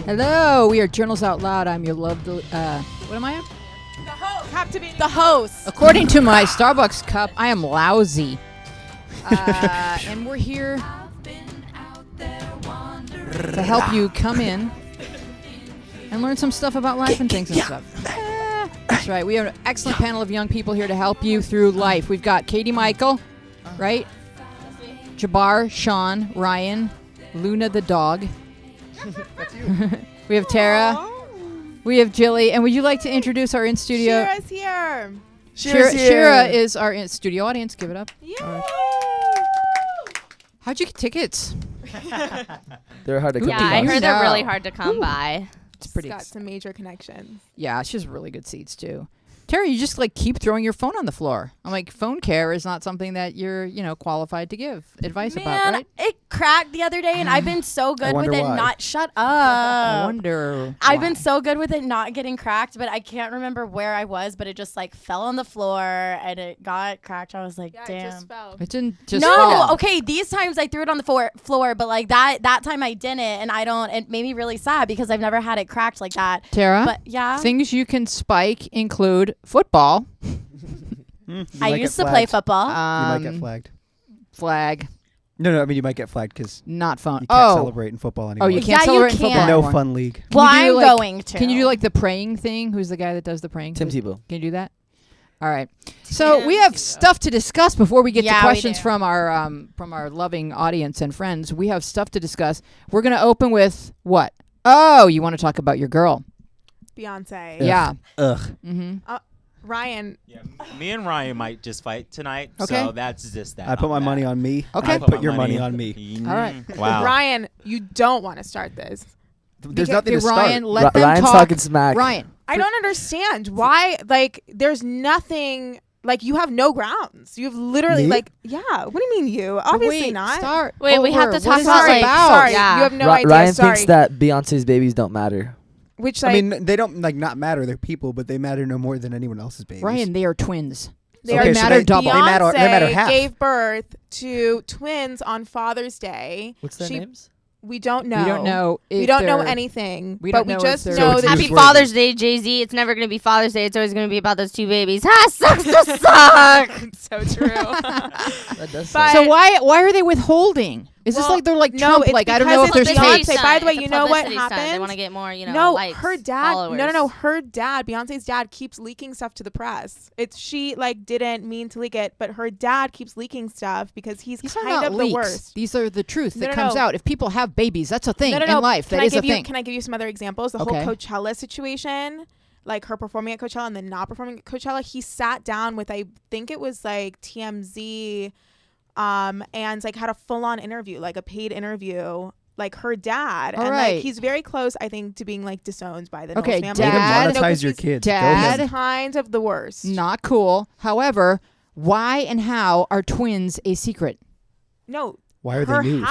Hello, we are Journals Out Loud. I'm your loved. What am I? The host. Captivating. The host. According to my Starbucks cup, I am lousy. And we're here to help you come in and learn some stuff about life and things and stuff. That's right. We have an excellent panel of young people here to help you through life. We've got KatieMichal, right? Jabbar, Sean, Ryan, Luna the dog. That's you. We have Tara. Aww. We have Jilly. And would you like to introduce our in-studio? Shira's here. Shira is our in-studio audience. Give it up. Yeah. How'd you get tickets? They're hard to come Yeah, by. I heard they're No. really hard to come by. It's pretty. Got some major connections. Yeah, she has really good seats too. Tara, you just like keep throwing your phone on the floor. I'm like, phone care is not something that you're, qualified to give advice about, right? It cracked the other day, and I've been so good with it why. not shut I up. wonder. I've why. been so good with it not getting cracked, but I can't remember where I was, but it just like fell on the floor and it got cracked. I was like, Yeah, damn. it just fell. It didn't just. No, fall. okay. These times I threw it on the floor, but like that time I didn't, and it made me really sad because I've never had it cracked like that. Tara, But yeah, things you can spike include football. I used to play football. You might get flagged. Flag, No, I mean you might get flagged because not fun. you can't Oh, celebrate in football anymore. oh, you Yeah, can't you celebrate in can. football no anymore. fun league. well, Can you I'm do, like- going to. Can you do like the praying thing? Who's the guy that does the praying? Tim Tebow. Can you do that? All right. So we have stuff to discuss before we get Yeah, to we questions do. from our loving audience and friends. We have stuff to discuss. We're going to open with what? Oh, you want to talk about your girl? Beyonce. Yeah. Ugh. Mm-hmm. Ryan. Yeah, me and Ryan might just fight tonight, Okay. so that's just that. I put my money on me. Okay. I I put your money on me. All right. Wow. Ryan, you don't want to start this. There's Okay, nothing to Ryan, start. let them Ryan's talk. talking smack. Ryan. I don't understand why. Like, there's nothing. Like, you have no grounds. You've literally, Me? like, yeah. What do you mean you? Obviously Wait, not. Start Wait, we have over. to What talk is about, this like, about? Sorry, Yeah. you have no idea. Ryan Sorry. thinks that Beyonce's babies don't matter. Which, I like, mean, they don't not matter. They're people, but they matter no more than anyone else's babies. Ryan, they are twins. they Okay, are so matter they- double. They matter Beyonce half. gave birth to twins on Father's Day. What's their She- names? We don't know. We don't know. We if don't know they're- anything. we but don't we know if just they're- know So that it's Happy newsworthy. Father's Day, Jay-Z. It's never going to be Father's Day. It's always going to be about those two babies. Ha! Sucks to suck! so true. That does But- So why are they withholding? Is this Well, like they're like no, Trump? it's Like I don't know if because there's it's tapes. Beyonce. By the way, you know what They happened? want to get more, no, likes, her dad. followers. No. Her dad, Beyonce's dad, keeps leaking stuff to the press. She like didn't mean to leak it, but her dad keeps leaking stuff because he's These are kind not of leaks. the worst. These are the truth that No, comes no. out. If people have babies, that's a thing No. in life. Can That I is a give you? thing. Can I give you some other examples? The Okay. whole Coachella situation, like her performing at Coachella and then not performing at Coachella. He sat down with, I think it was like TMZ, and like had a full-on interview, like a paid interview. Like her dad, All and right. like he's very close, I think, to being like disowned by the Okay, Knowles family. Way to Dad- monetize your kids. Go Dad- ahead. He's kind of the worst. Not cool. However, why and how are twins a secret? No. Why are her they news?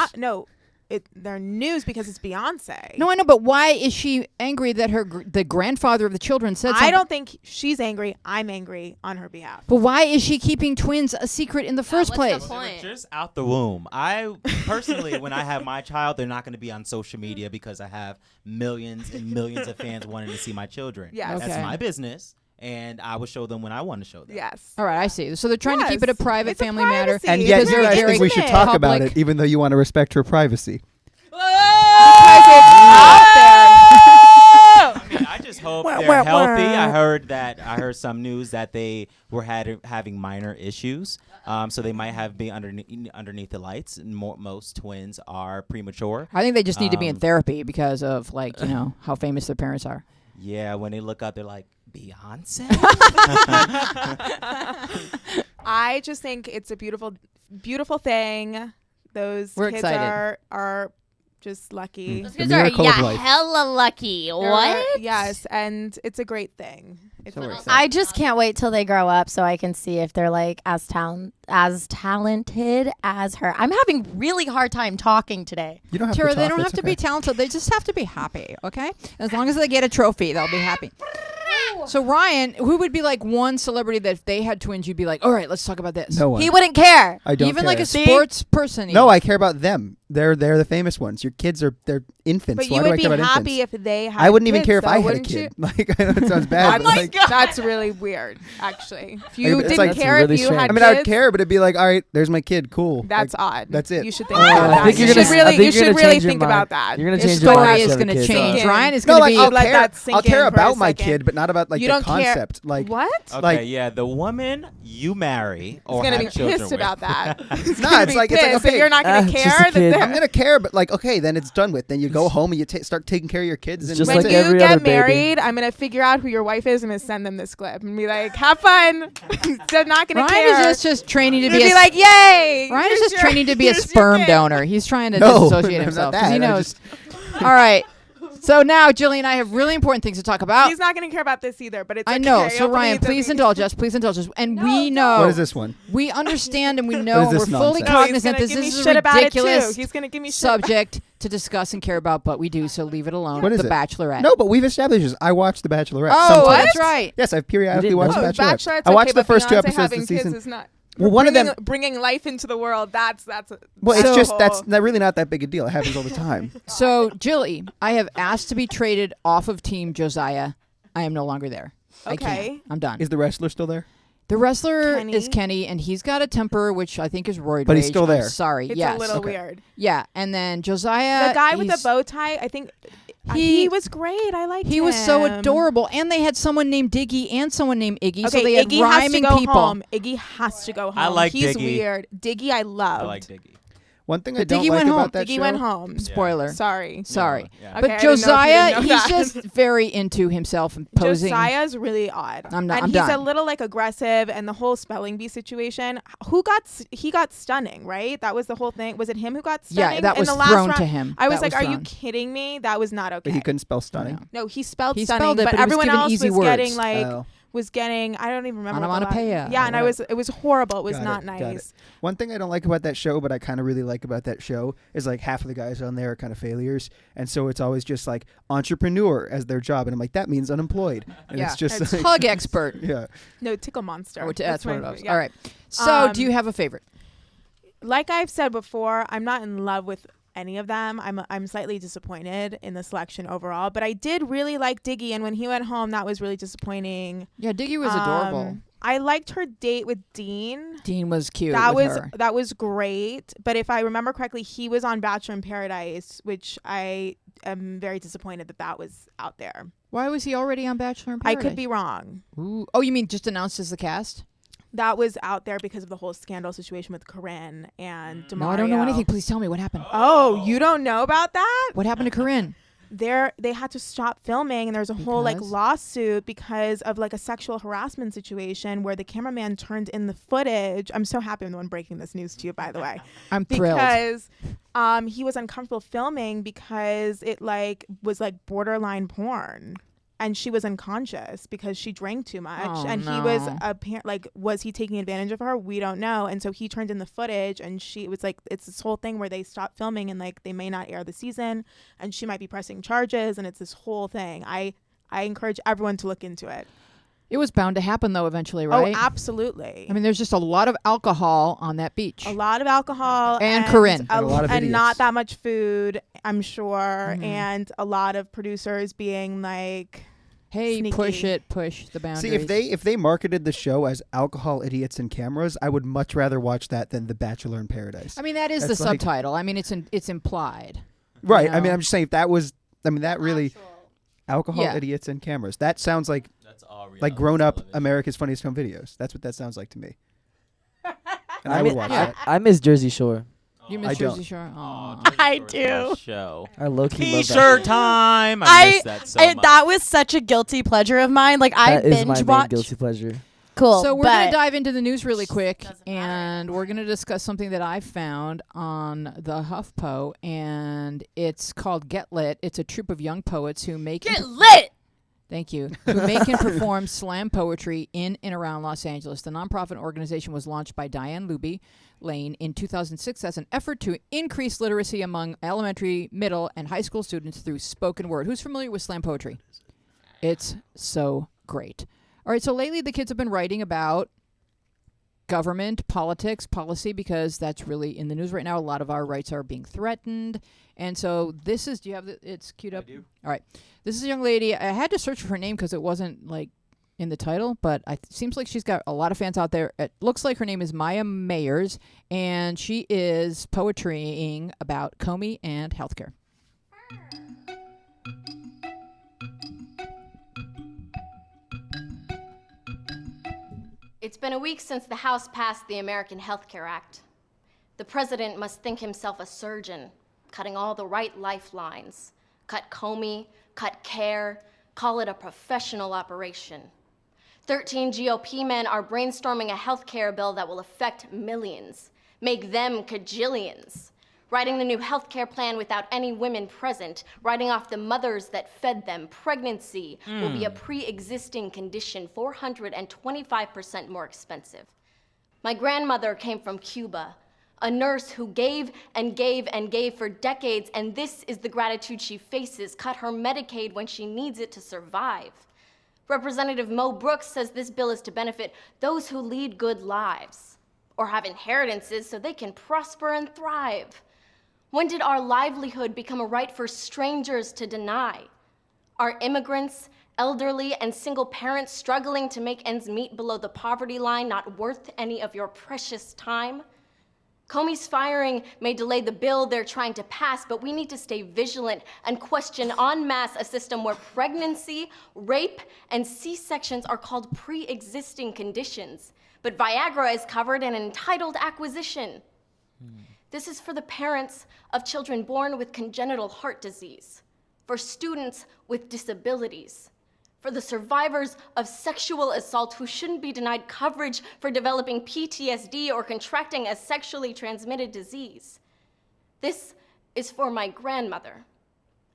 They're news because it's Beyonce. No, I know, but why is she angry that the grandfather of the children said something? I don't think she's angry. I'm angry on her behalf. But why is she keeping twins a secret in the first what's place? the They were point? just out the womb. I personally, when I have my child, they're not going to be on social media because I have millions and millions of fans wanting to see my children. Yes. Okay. That's my business, and I will show them when I want to show them. Yes. All right, I see. So they're trying to keep it a Yes, private it's a family matter. privacy. And It's yet because you they're guys very think we should intimate. talk about public. it, even though you want to respect her privacy. I mean, I just hope they're healthy. I heard some news that they were having minor issues. So they might have been underneath the lights. And most twins are premature. I think they just need to be in Um, therapy because of how famous their parents are. Yeah, when they look up, they're like, Beyonce? I just think it's a beautiful, beautiful thing. Those We're kids excited. are just lucky. Those The kids are miracle of life. hella lucky. They're- What? Yes, and it's a great thing. It's So a we're great excited. thing. I just can't wait till they grow up so I can see if they're like as talented as her. I'm having really hard time talking today. You don't have Tara, to talk. they don't have it's to okay. be talented. They just have to be happy, okay? As long as they get a trophy, they'll be happy. So, Ryan, who would be like one celebrity that if they had twins, you'd be like, all right, let's talk about this? No one. He wouldn't care. I don't Even care. like a See? sports person. No, even. I care about them. They're the famous ones. Your kids they're infants. But Why you do I would be care about happy infants? if they had I wouldn't even kids, care if though, I had a wouldn't kid. you? Like, I know it sounds bad. That's, but like, that's really weird, actually. If you it's didn't like- care really if you strange. had I mean, I would kids, care, but it'd be like, all right, there's my kid. Cool. that's Like, odd. that's it. You should think I about that. think You you're should gonna- I really, think you you're should gonna really change your think mind. about that. You're gonna His change your mind story if is you have a going to kid. change. So- Ryan is No, going like to I'll be. let care. that sink I'll care in for a about my second. kid, but not about like You the don't care- concept. Like, What? Okay, Like- yeah, the woman you marry or He's gonna have be children pissed with. about that. He's Nah, gonna it's be like- pissed it's like, that okay, you're not gonna just a care that kid. they're. I'm gonna care, but like, okay, then it's done with. Then you go home and you start taking care of your kids. And just When like you every get other baby. married, I'm gonna figure out who your wife is. I'm gonna send them this clip and be like, "Have fun." They're not gonna Ryan care. is just training to They'll be be a like, "Yay!" Ryan is here's just your- training to be a here's your sperm kid. donor. He's trying to No, disassociate I'm himself not because he that. I knows. just- All right. So now, Jilly and I have really important things to talk about. He's not gonna care about this either, but it's. I know. okay. So You'll Ryan, believe please that indulge us. Please indulge us. And we know. What is this one? We understand and we know What is we're this fully nonsense? No, he's cognizant gonna this give me is shit a about it too. ridiculous He's gonna give me shit about- subject to discuss and care about, but we do, so leave it alone. What is The it? Bachelorette. No, but we've established this. I watched The Bachelorette. Oh, sometimes. that's right. Yes, I've periodically didn't watched know The Oh, Bachelorette. Bachelorette's I watched okay, the first two Beyonce episodes having this kids season. is not. Well, one of them. bringing life into the world. That's. Well, it's So- just that's really not that big a deal. It happens all the time. So, Jilly, I have asked to be traded off of Team Josiah. I am no longer there. I Okay. can't. I'm done. Is the wrestler still there? The wrestler Kenny? is Kenny, and he's got a temper, which I think is roid But he's rage. still I'm there. sorry. It's yes. a little Okay. weird. Yeah, and then Josiah. The guy with the he's- bow tie, I think He- he was great. I liked him. He was so adorable, and they had someone named Diggy and someone named Iggy, Okay, so they had Iggy has to rhyming go people. home. Iggy has to go home. I like He's Diggy. weird. Diggy, I loved. I like Diggy. One thing I But don't Diggy like went home. about that Diggy show. went home. Spoiler. Sorry. Sorry. Yeah. Okay, But I didn't know if you Josiah, didn't know he's that. just very into himself and posing. Josiah's really odd. I'm not- And I'm he's a done. little like aggressive, and the whole spelling bee situation. He got stunning, right? That was the whole thing. Was it him who got stunning? Yeah, that in was the last thrown round? to him. I was That like, "Are you thrown. kidding me? That was not okay." But he couldn't spell stunning. No, he spelled He stunning, spelled it, but but it was everyone given else easy was getting words. like Oh. was getting. I don't even remember. what the Onomatopoeia last- Yeah, or and it was horrible. It was Got not it, got nice. it. One thing I don't like about that show, but I kind of really like about that show, is like half of the guys on there are kind of failures, and so it's always just like entrepreneur as their job, and I'm like, that means unemployed, and Yeah. it's just It's like, Hug expert. yeah. No, Tickle Monster. Oh, that's what my- it was. yeah. All right. So, Um, do you have a favorite? Like I've said before, I'm not in love with any of them. I'm slightly disappointed in the selection overall, but I did really like Diggy, and when he went home, that was really disappointing. Yeah, Diggy was adorable. I liked her date with Dean. Dean was cute. That with was her. that was great. But if I remember correctly, he was on Bachelor in Paradise, which I am very disappointed that was out there. Why was he already on Bachelor in I Paradise? could be wrong. Ooh. Oh, you mean just announced as the cast? That was out there because of the whole scandal situation with Corinne and Demario. No, I don't know anything. Please tell me what happened. Oh, you don't know about that? What happened to Corinne? They had to stop filming, and there was a whole like Because? lawsuit because of like a sexual harassment situation where the cameraman turned in the footage. I'm so happy I'm the one breaking this news to you, by the way. I'm thrilled. Because he was uncomfortable filming because it like was like borderline porn, and she was unconscious because she drank too much. Oh, and he was no. was he taking advantage of her? We don't know. And so he turned in the footage, and it was like it's this whole thing where they stopped filming and like they may not air the season, and she might be pressing charges, and it's this whole thing. I encourage everyone to look into it. It was bound to happen, though, eventually, right? Oh, absolutely. I mean, there's just a lot of alcohol on that beach. A lot of alcohol And Corinne. a And a lot of and not idiots. that much food, I'm sure, Mhm. and a lot of producers being like, Hey, sneaky. push the boundaries. See, if they marketed the show as alcohol, idiots, and cameras, I would much rather watch that than The Bachelor in Paradise. I mean, that is the That's like- subtitle. I mean, it's implied. Right. know? I mean, I'm just saying if that was, I mean, that really alcohol, Yeah. idiots, and cameras. That sounds like That's all reality grown up television. America's Funniest Home Videos. That's what that sounds like to me. And I I would mean, watch yeah. that. I miss Jersey Shore. You I miss don't. Jersey Shore? Oh, Aw. Jersey I Shore is my do. Show. I low key love T-shirt that. time. I miss that so much. That was such a guilty pleasure of mine. Like I That is my binge main watch. guilty pleasure. Cool. So we're going to but- dive into the news really quick, Doesn't matter and we're going to discuss something that I found on the HuffPo, and it's called Get Lit. It's a troupe of young poets who make Get lit. Thank you. Who make and perform slam poetry in and around Los Angeles. The nonprofit organization was launched by Diane Luby Lane in 2006 as an effort to increase literacy among elementary, middle, and high school students through spoken word. Who's familiar with slam poetry? It's so great. All right, so lately the kids have been writing about government, politics, policy, because that's really in the news right now. A lot of our rights are being threatened. And so this is, do you have it's queued up? I do. All right. This is a young lady. I had to search for her name because it wasn't like in the title, but it seems like she's got a lot of fans out there. It looks like her name is Maya Mayers, and she is poetrying about Comey and healthcare. It's been a week since the House passed the American Health Care Act. The president must think himself a surgeon, cutting all the right lifelines. Cut Comey, cut care, call it a professional operation. 13 GOP men are brainstorming a health care bill that will affect millions, make them cajillions. Writing the new health care plan without any women present, writing off the mothers that fed them. Pregnancy will be a pre-existing condition, 425% more expensive. My grandmother came from Cuba, a nurse who gave and gave and gave for decades, and this is the gratitude she faces, cut her Medicaid when she needs it to survive. Representative Mo Brooks says this bill is to benefit those who lead good lives, or have inheritances so they can prosper and thrive. When did our livelihood become a right for strangers to deny? Are immigrants, elderly, and single parents struggling to make ends meet below the poverty line not worth any of your precious time? Comey's firing may delay the bill they're trying to pass, but we need to stay vigilant and question en masse a system where pregnancy, rape, and C-sections are called pre-existing conditions, but Viagra is covered in entitled acquisition. This is for the parents of children born with congenital heart disease, for students with disabilities, for the survivors of sexual assault who shouldn't be denied coverage for developing PTSD or contracting a sexually transmitted disease. This is for my grandmother,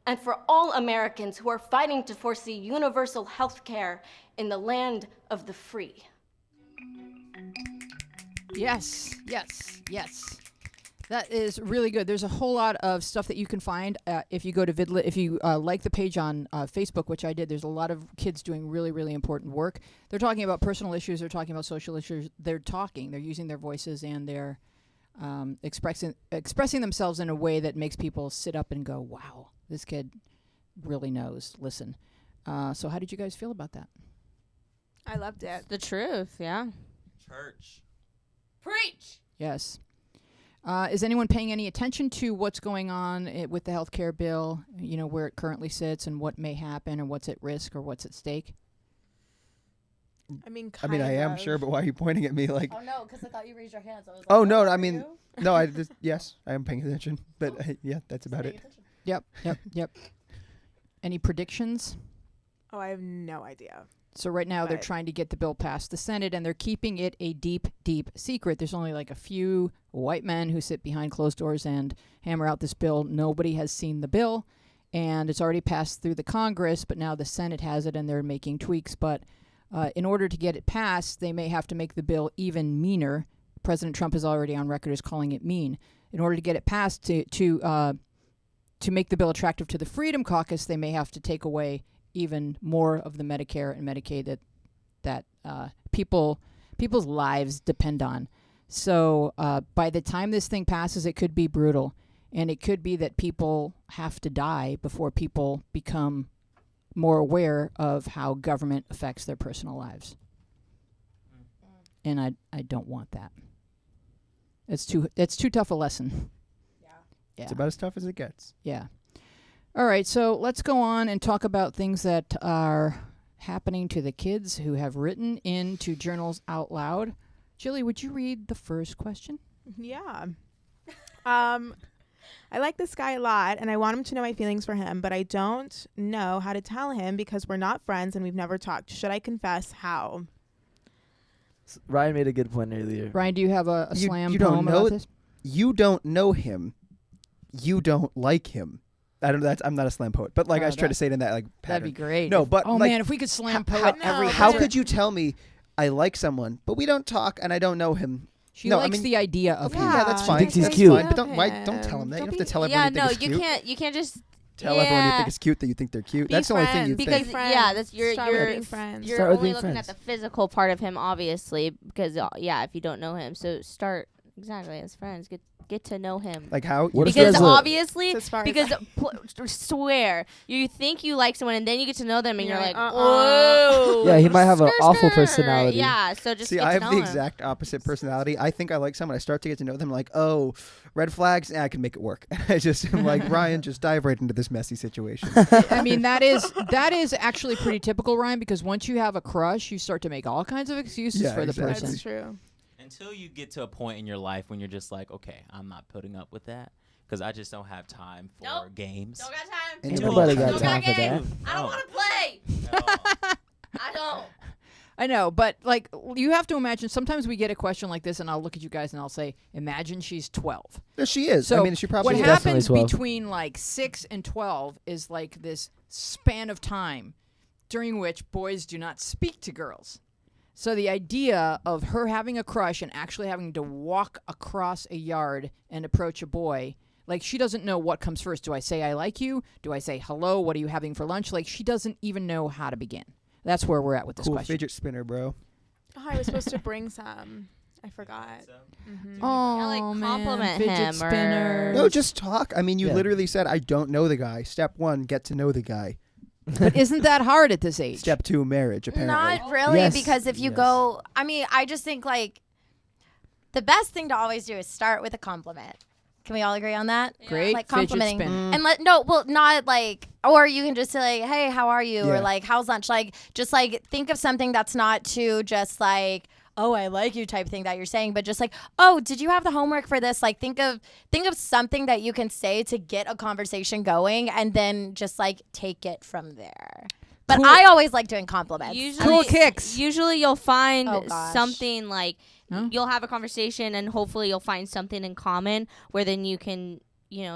and for all Americans who are fighting to foresee universal health care in the land of the free. Yes, yes, yes. That is really good. There's a whole lot of stuff that you can find if you go to Vidlit. If you like the page on Facebook, which I did, there's a lot of kids doing really, really important work. They're talking about personal issues. They're talking about social issues. They're using their voices, and they're expressing themselves in a way that makes people sit up and go, wow, this kid really knows. Listen. So how did you guys feel about that? I loved it. The truth, yeah. Church. Preach! Yes. Is anyone paying any attention to what's going on with the healthcare bill, you know, where it currently sits and what may happen or what's at risk or what's at stake? I mean, I am sure, but why are you pointing at me like? Oh no, because I thought you raised your hands. I was like, Oh no, I mean, no, yes, I am paying attention, but yeah, that's about it. Yep. Any predictions? Oh, I have no idea. So right now they're Right. trying to get the bill passed the Senate, and they're keeping it a deep, deep secret. There's only like a few white men who sit behind closed doors and hammer out this bill. Nobody has seen the bill, and it's already passed through the Congress, but now the Senate has it, and they're making tweaks. But in order to get it passed, they may have to make the bill even meaner. President Trump is already on record as calling it mean. In order to get it passed, to make the bill attractive to the Freedom Caucus, they may have to take away even more of the Medicare and Medicaid that people's lives depend on. So by the time this thing passes, it could be brutal. And it could be that people have to die before people become more aware of how government affects their personal lives. And I don't want that. It's too tough a lesson. Yeah. It's about as tough as it gets. Yeah. All right, so let's go on and talk about things that are happening to the kids who have written into Journals Out Loud. Jilly, would you read the first question? Yeah. I like this guy a lot, and I want him to know my feelings for him, but I don't know how to tell him because we're not friends and we've never talked. Should I confess? How? Ryan made a good point earlier. Brian, do you have a slam you don't poem know about it? this? You don't know him. You don't like him. I don't know. I'm not a slam poet, but like I was trying to say it in that like pattern. That'd be great. No, but oh like, man, if we could slam poet how- every no, How but- could you tell me I like someone, but we don't talk and I don't know him? She No, I likes mean- the idea of him. Yeah, that's She fine. thinks he's That's cute. fine, but don't tell him that. You don't have to tell everyone Yeah, you think no, is you cute. can't. You can't just tell everyone you think is cute that you think they're cute. Be That's the only thing you because think. that's you're Start with being friends. you're Start with only being looking at friends. the physical part of him, obviously, because if you don't know him, so start exactly as friends. Get to know him. Like how? What if Because there's a- obviously, As far as because swear you think you like someone and then you get to know them and you're like, Like, whoa. Yeah, he might have an awful Skirt. personality. Yeah, so just See, get I to have know the him. exact opposite personality. I think I like someone. I start to get to know them. Like, oh, red flags. I can make it work. I just am like, Ryan, just dive right into this messy situation. I mean, that is actually pretty typical, Ryan, because once you have a crush, you start to make all kinds of excuses Yeah, for the exactly. person. That's true. Until you get to a point in your life when you're just like, okay, I'm not putting up with that because I just don't have time for Nope. games. Don't got time. Ain't Ain't Don't nobody got got time time for that. games. I don't want to play. No. I don't. I know, but like you have to imagine. Sometimes we get a question like this, and I'll look at you guys and I'll say, "Imagine she's 12." There she is. So I mean, she probably what She's is. definitely happens 12. between like 6 and 12 is like this span of time during which boys do not speak to girls. So the idea of her having a crush and actually having to walk across a yard and approach a boy, like she doesn't know what comes first. Do I say I like you? Do I say hello? What are you having for lunch? Like she doesn't even know how to begin. That's where we're at with this Cool question. fidget spinner, bro. Oh, I was supposed to bring some. I forgot. Oh, Yeah, like, man, compliment fidget him or- spinner. No, just talk. I mean, you Yeah. literally said, I don't know the guy. Step 1, get to know the guy. But isn't that hard at this age? Step 2, marriage, apparently. Not really, Yes. because if you Yes. go, I mean, I just think like the best thing to always do is start with a compliment. Can we all agree on that? Great Like fidget complimenting. spinner. And not like, or you can just say like, hey, how are you? Yeah. Or like, how's lunch? Like, just like think of something that's not too just like, oh, I like you type thing that you're saying, but just like, oh, did you have the homework for this? Like, think of something that you can say to get a conversation going, and then just like take it from there. But Cool. I always like doing compliments. Cool kicks. Usually you'll find Oh, gosh. something like Huh? you'll have a conversation and hopefully you'll find something in common where then you can,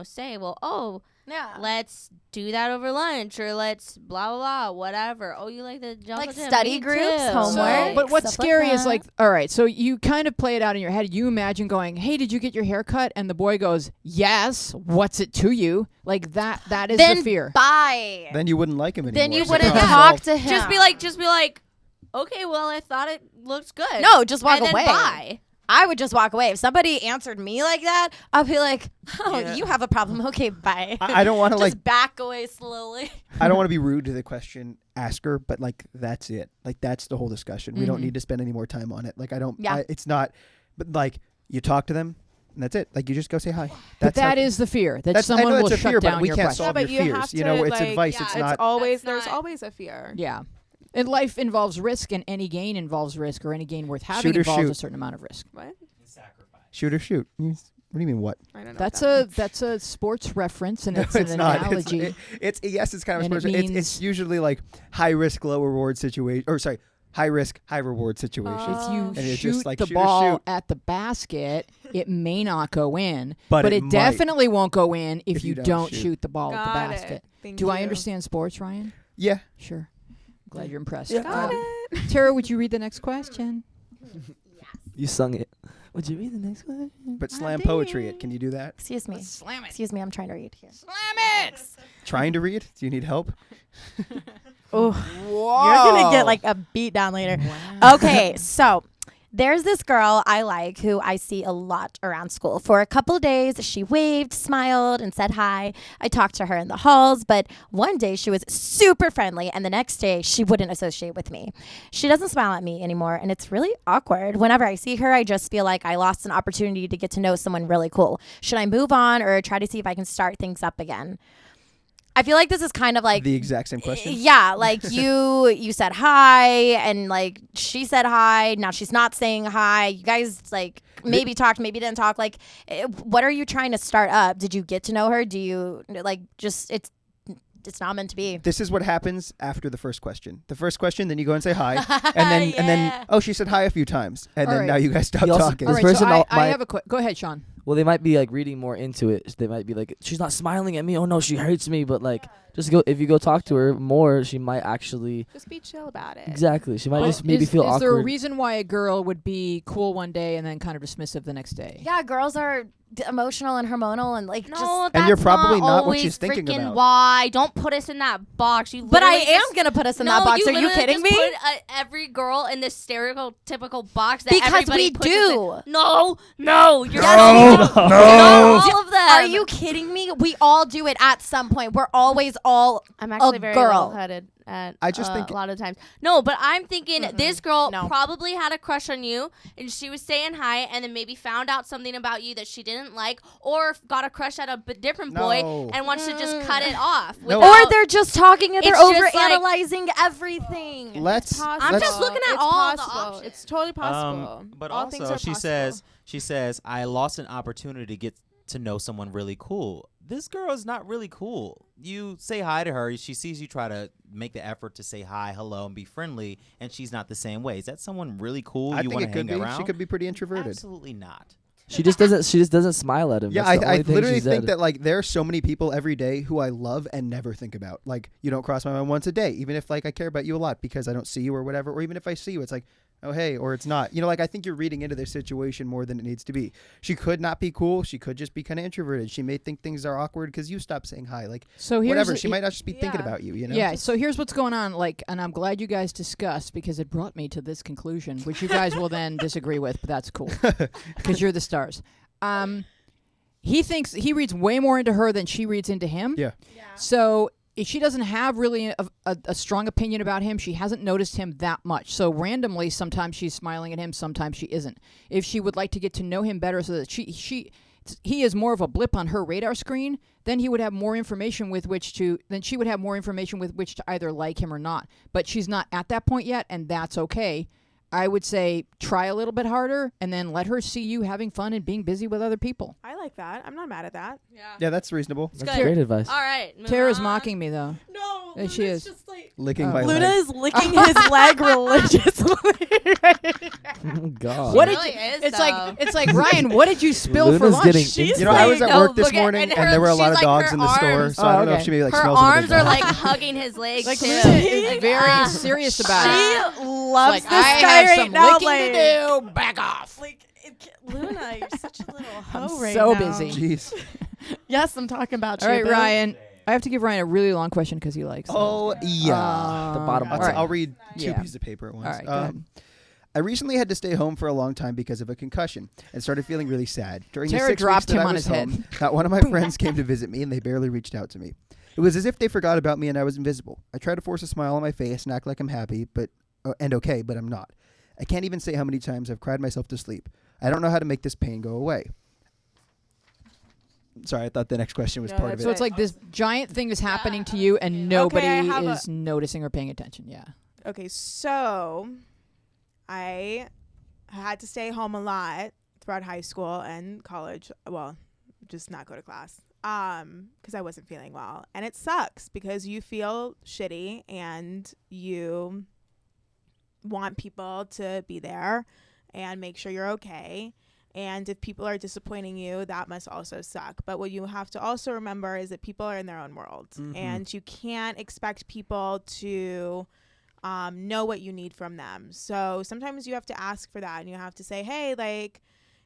say, well, oh, Yeah. let's do that over lunch or let's blah, blah, blah, whatever. Oh, you like the jump Like with him? study Me groups, too. homework. But what's stuff like scary is that. like, all right, so you kind of play it out in your head. You imagine going, hey, did you get your hair cut? And the boy goes, yes. What's it to you? Like that is then the fear. bye. Then you wouldn't like him anymore. Then you So wouldn't problem talk solved. to him. Just be like, okay, well, I thought it looked good. No, just walk and then away. bye. I would just walk away. If somebody answered me like that, I'd be like, oh, Yeah. you have a problem. Okay, bye. I don't want to just like. back away slowly. I don't want to be rude to the question asker, but like that's it. Like that's the whole discussion. We don't Mhm. need to spend any more time on it. Like I don't. Yeah. It's not. But like you talk to them, and that's it. Like you just go say hi. But That's how- that is the fear that I someone know will it's a shut fear, down but we your can't question. solve but your you fears. have You know, to, it's like, advice. yeah, It's it's not. There's not- always a fear. Yeah. And life involves risk, and any gain involves risk, or any gain worth having Shoot or involves shoot. a certain amount of risk. What? Shoot or shoot. What do you mean? What? I don't know. That's what that means. that's a sports reference, and No, it's an not. analogy. It's yes. It's kind of And it supposed to. It's means- usually like high risk, low reward situation. Or sorry, high risk, high reward situations. If you And it's shoot just like the shoot or ball shoot. at the basket, it may not go in, But it it might. definitely won't go in if you don't don't shoot. shoot the ball at the Got basket. it. Thank Do I you. understand sports, Ryan? Yeah. Sure. Glad you're impressed. Yeah. Got it. Tara, would you read the next question? You sung it. Would you read the next one? But slam poetry. It. Can you do that? Excuse me. Slam it. Excuse me. I'm trying to read here. Slam it. Trying to read? Do you need help? Oh, Whoa. you're gonna get like a beat down later. Okay, so there's this girl I like who I see a lot around school. For a couple of days, she waved, smiled, and said hi. I talked to her in the halls, but one day she was super friendly, and the next day she wouldn't associate with me. She doesn't smile at me anymore, and it's really awkward. Whenever I see her, I just feel like I lost an opportunity to get to know someone really cool. Should I move on or try to see if I can start things up again? I feel like this is kind of like The exact same question. yeah, like you said hi, and like she said hi. Now she's not saying hi. You guys like maybe talked, maybe didn't talk. Like, what are you trying to start up? Did you get to know her? Do you like just it's not meant to be? This is what happens after the first question. The first question, then you go and say hi, and then Yeah. oh, she said hi a few times, and All then right. now you guys stop He also- talking. All This right, person so I might- have a go ahead, Sean. Well, they might be like reading more into it. They might be like, she's not smiling at me. Oh no, she hates me. But like, just go. If you go talk to her more, she might actually. Just be chill about it. Exactly. She might just maybe feel is awkward. there a reason why a girl would be cool one day and then kind of dismissive the next day? Yeah, girls are emotional and hormonal and like No, just. that's you're probably not what always she's thinking freaking about. Why? Don't put us in that box. You But I literally am just- gonna put us in no, that box. Are you literally kidding just me? Put every girl in this stereotypical box that Because everybody we puts us do. in. No, you're Yes, not. No. All of them. Are you kidding me? We all do it at some point. We're always all. I'm actually very girl. level-headed at I just think- a lot of times. No, but I'm thinking this girl No. probably had a crush on you, and she was saying hi, and then maybe found out something about you that she didn't like, or got a crush at a different boy No. and wants to just cut it off. No. without- Or they're just talking and they're It's just like- overanalyzing everything. Let's. Possible. I'm just looking at It's all the possible. options. It's totally possible. But All things also, are she possible. says, I lost an opportunity to get to know someone really cool. This girl is not really cool. You say hi to her. She sees you try to make the effort to say hi, hello, and be friendly, and she's not the same way. Is that someone really cool I you think want it to could hang be. around? She could be pretty introverted. Absolutely not. She just doesn't smile at him. Yeah, That's the I only thing literally she think said. that like there are so many people every day who I love and never think about. Like you don't cross my mind once a day, even if like I care about you a lot because I don't see you or whatever, or even if I see you, it's like, oh hey, or it's not. You know, like I think you're reading into this situation more than it needs to be. She could not be cool. She could just be kind of introverted. She may think things are awkward because you stopped saying hi. Like So here's whatever. a- She might not just be thinking Yeah. about you. You know. Yeah, so here's what's going on, like, and I'm glad you guys discussed because it brought me to this conclusion, which you guys will then disagree with, but that's cool because you're the stars. He thinks he reads way more into her than she reads into him. Yeah. So if she doesn't have really a strong opinion about him, she hasn't noticed him that much. So randomly, sometimes she's smiling at him, sometimes she isn't. If she would like to get to know him better so that he is more of a blip on her radar screen, then he would have more information with which to, then she would have more information with which to either like him or not. But she's not at that point yet, and that's okay. I would say try a little bit harder and then let her see you having fun and being busy with other people. I like that. I'm not mad at that. Yeah, that's reasonable. That's good. great advice. All right. Tara's mocking me, though. No, Yeah, she is. just like Licking Oh. my Luna leg. is licking his leg religiously. Oh, God. What It did really you, is, it's though. like it's like Ryan, what did you spill for Luna's lunch? getting She's You know, I was at No, work this look at- morning, and and there were a lot she's of like dogs her in the store, arms. so I don't know okay. if she maybe like Her smells a little arms bit are bad. like hugging his legs Like too. Luna is very Ah. serious about it. She loves Like, this I guy have right some now. licking Like, to do. Back off. Luna, you're such a little hoe I'm right so now. busy. Jeez. Yes, I'm talking about All you. right, boo. Ryan. I have to give Ryan a really long question because he likes. Oh yeah. The bottom I'll, part. I'll read two Yeah. pieces of paper at once. All right, go ahead. I recently had to stay home for a long time because of a concussion and started feeling really sad. During Tara the 6 dropped weeks that him I on was his head. home, not one of my friends came to visit me, and they barely reached out to me. It was as if they forgot about me and I was invisible. I try to force a smile on my face and act like I'm happy, but okay, but I'm not. I can't even say how many times I've cried myself to sleep. I don't know how to make this pain go away. Sorry, I thought the next question was No, part of that's it. So it's like this giant thing is happening to you, and nobody I have is noticing or paying attention. Yeah. Okay, so I had to stay home a lot throughout high school and college. Well, just not go to class because I wasn't feeling well. And it sucks because you feel shitty and you want people to be there and make sure you're okay. And if people are disappointing you, that must also suck. But what you have to also remember is that people are in their own world. And you can't expect people to know what you need from them. So sometimes you have to ask for that, and you have to say, hey, like,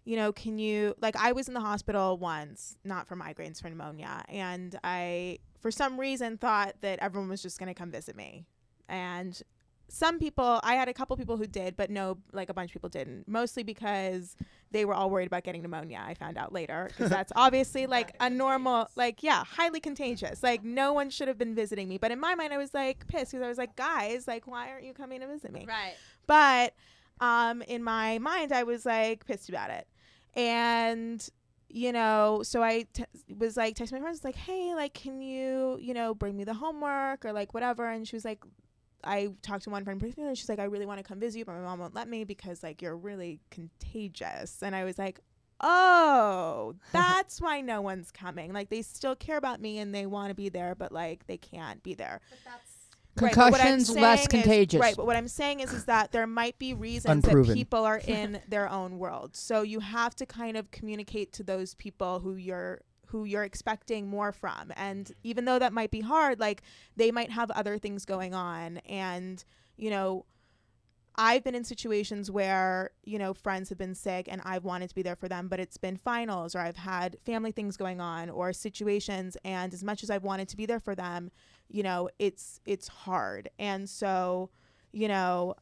you know, can you, like, I was in the hospital once, not for migraines, for pneumonia. And I, for some reason, thought that everyone was just going to come visit me. And some people, I had a couple people who did, but no, like a bunch of people didn't. Mostly because they were all worried about getting pneumonia, I found out later. Because that's obviously like a normal, like, yeah, highly contagious. Like, no one should have been visiting me. But in my mind, I was like pissed because I was like, guys, like, why aren't you coming to visit me? Right. But in my mind, I was like pissed about it. And, you know, so I was like texting my friends, like, hey, like, can you, you know, bring me the homework or like whatever. And she was like, I talked to one friend briefly and she's like, I really want to come visit you, but my mom won't let me because like you're really contagious. And I was like, oh, that's why no one's coming. Like they still care about me and they want to be there, but like they can't be there. But that's Concussions less contagious. Right, but what I'm saying is that there might be reasons Unproven. that people are in their own world. So you have to kind of communicate to those people who you're expecting more from. And even though that might be hard, like they might have other things going on. And, you know, I've been in situations where, you know, friends have been sick and I've wanted to be there for them, but it's been finals or I've had family things going on or situations. And as much as I've wanted to be there for them, you know, it's hard. And so, you know,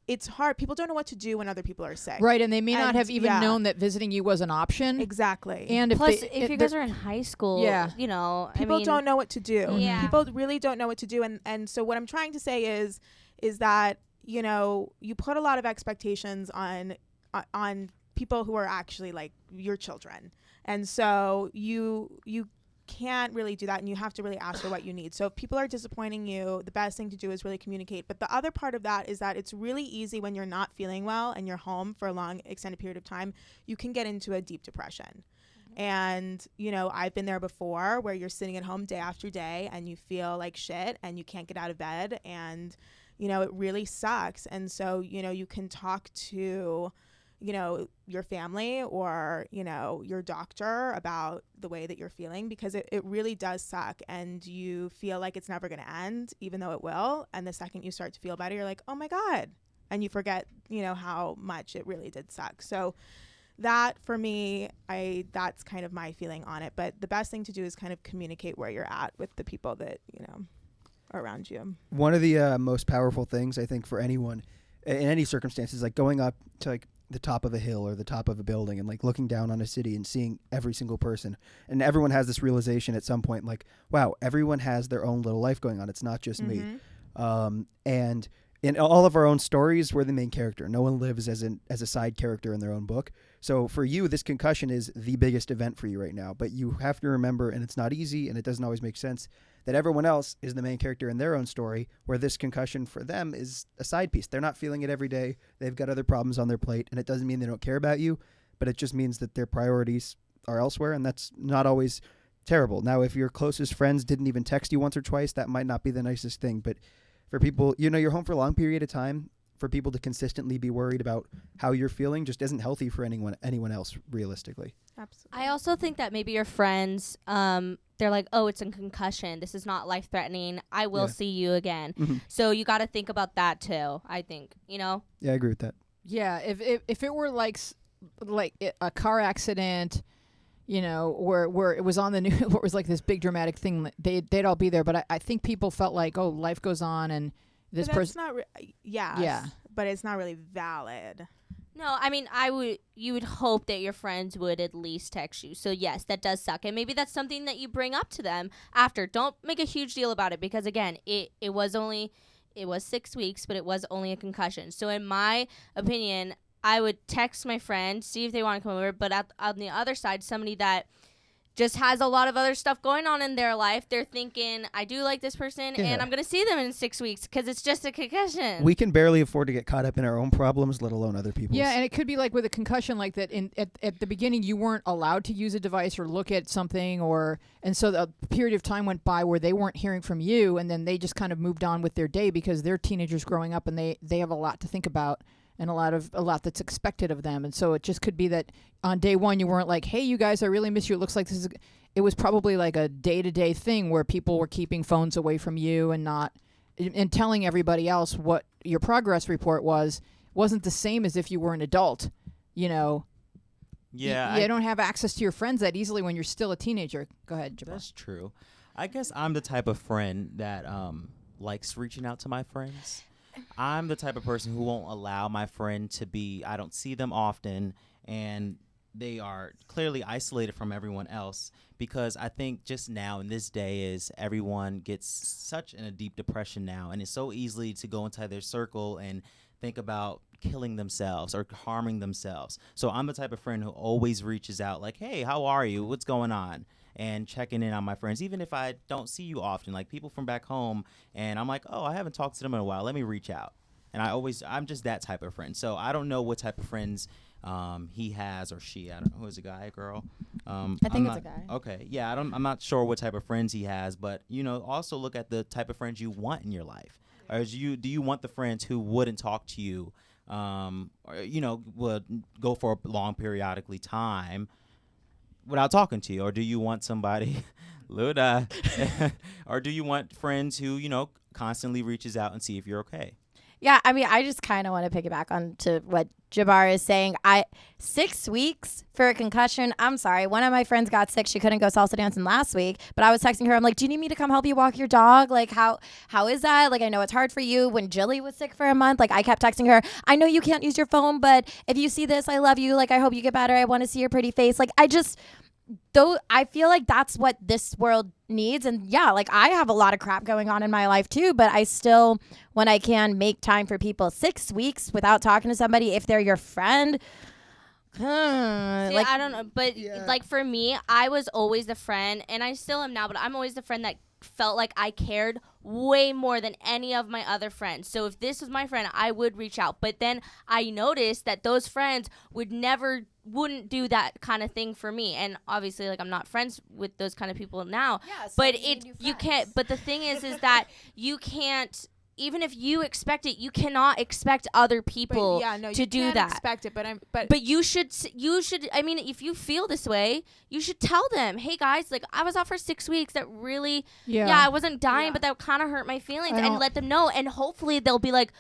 it's hard. People don't know what to do when other people are sick. Right, and they may not have even yeah. known that visiting you was an option. Exactly. And Plus, if you guys are in high school, Yeah. you know, people don't know what to do. Yeah. People really don't know what to do. And so what I'm trying to say is that, you know, you put a lot of expectations on people who are actually like your children. And so you can't really do that, and you have to really ask for what you need. So if people are disappointing you, the best thing to do is really communicate. But the other part of that is that it's really easy when you're not feeling well and you're home for a long extended period of time, you can get into a deep depression. And, you know, I've been there before where you're sitting at home day after day and you feel like shit and you can't get out of bed, and, you know, it really sucks. And so, you know, you can talk to, you know, your family or, you know, your doctor about the way that you're feeling, because it really does suck, and you feel like it's never going to end, even though it will. And the second you start to feel better, you're like, oh my God. And you forget, you know, how much it really did suck. So that, for me, that's kind of my feeling on it. But the best thing to do is kind of communicate where you're at with the people that, you know, are around you. One of the most powerful things, I think, for anyone in any circumstances, like going up to like the top of a hill or the top of a building and like looking down on a city and seeing every single person, and everyone has this realization at some point, like, wow, everyone has their own little life going on. It's not just me. And in all of our own stories, we're the main character. No one lives as a side character in their own book. So for you, this concussion is the biggest event for you right now. But you have to remember, and it's not easy, and it doesn't always make sense, that everyone else is the main character in their own story, where this concussion for them is a side piece. They're not feeling it every day. They've got other problems on their plate, and it doesn't mean they don't care about you, but it just means that their priorities are elsewhere, and that's not always terrible. Now, if your closest friends didn't even text you once or twice, that might not be the nicest thing, but for people, you know, you're home for a long period of time. For people to consistently be worried about how you're feeling just isn't healthy for anyone else, realistically. Absolutely. I also think that maybe your friends, they're like, oh, it's a concussion. This is not life-threatening. I will see you again. Mm-hmm. So you got to think about that too, I think, you know? Yeah, I agree with that. Yeah, if it were like a car accident, you know, where it was on the news, where it was like this big dramatic thing, they'd all be there. But I think people felt like, oh, life goes on, and this person. Yeah. But it's not really valid. No, I mean, you would hope that your friends would at least text you. So yes, that does suck. And maybe that's something that you bring up to them after. Don't make a huge deal about it, because again, it was 6 weeks, but it was only a concussion. So in my opinion, I would text my friend, see if they want to come over. But on the other side, somebody that just has a lot of other stuff going on in their life, they're thinking, I do like this person, and I'm going to see them in 6 weeks because it's just a concussion. We can barely afford to get caught up in our own problems, let alone other people's. Yeah, and it could be like with a concussion like that. At the beginning, you weren't allowed to use a device or look at something, and so a period of time went by where they weren't hearing from you, and then they just kind of moved on with their day because they're teenagers growing up, and they have a lot to think about. And a lot that's expected of them. And so it just could be that on day one, you weren't like, hey, you guys, I really miss you. It looks like it was probably like a day-to-day thing where people were keeping phones away from you and telling everybody else what your progress report wasn't the same as if you were an adult, you know. Yeah. You don't have access to your friends that easily when you're still a teenager. Go ahead, Jabbar. That's true. I guess I'm the type of friend that likes reaching out to my friends. I'm the type of person who won't allow my friend I don't see them often, and they are clearly isolated from everyone else, because I think just now in this day is everyone gets such in a deep depression now, and it's so easily to go inside their circle and think about killing themselves or harming themselves. So I'm the type of friend who always reaches out like, hey, how are you? What's going on? And checking in on my friends, even if I don't see you often, like people from back home, and I'm like, oh, I haven't talked to them in a while. Let me reach out. And I'm just that type of friend. So I don't know what type of friends he has or she. I don't know. Who is a guy, a girl? I think it's a guy. Okay. Yeah, I'm not sure what type of friends he has, but, you know, also look at the type of friends you want in your life. Or do you want the friends who wouldn't talk to you, or, you know, would go for a long periodically time without talking to you? Or do you want somebody, Luda, or do you want friends who, you know, constantly reaches out and see if you're okay? Yeah, I mean, I just kind of want to piggyback on to what Jabbar is saying. 6 weeks for a concussion. I'm sorry. One of my friends got sick. She couldn't go salsa dancing last week, but I was texting her. I'm like, do you need me to come help you walk your dog? Like, how is that? Like, I know it's hard for you. When Jilly was sick for a month, like, I kept texting her, I know you can't use your phone, but if you see this, I love you. Like, I hope you get better. I want to see your pretty face. Like, I feel like that's what this world needs. And yeah, like I have a lot of crap going on in my life too, but I still, when I can, make time for people. 6 weeks without talking to somebody, if they're your friend, See, I don't know, but like for me, I was always the friend, and I still am now, but I'm always the friend that felt like I cared way more than any of my other friends. So if this was my friend, I would reach out. But then I noticed that those friends wouldn't do that kind of thing for me. And obviously, like, I'm not friends with those kind of people now. Yeah, so but you can't. But the thing is that you can't. Even if you expect it, you cannot expect other people to do that. Expect it, but you should. I mean, if you feel this way, you should tell them, "Hey guys, like I was out for 6 weeks. That really, I wasn't dying, but that kind of hurt my feelings." And let them know, and hopefully they'll be like,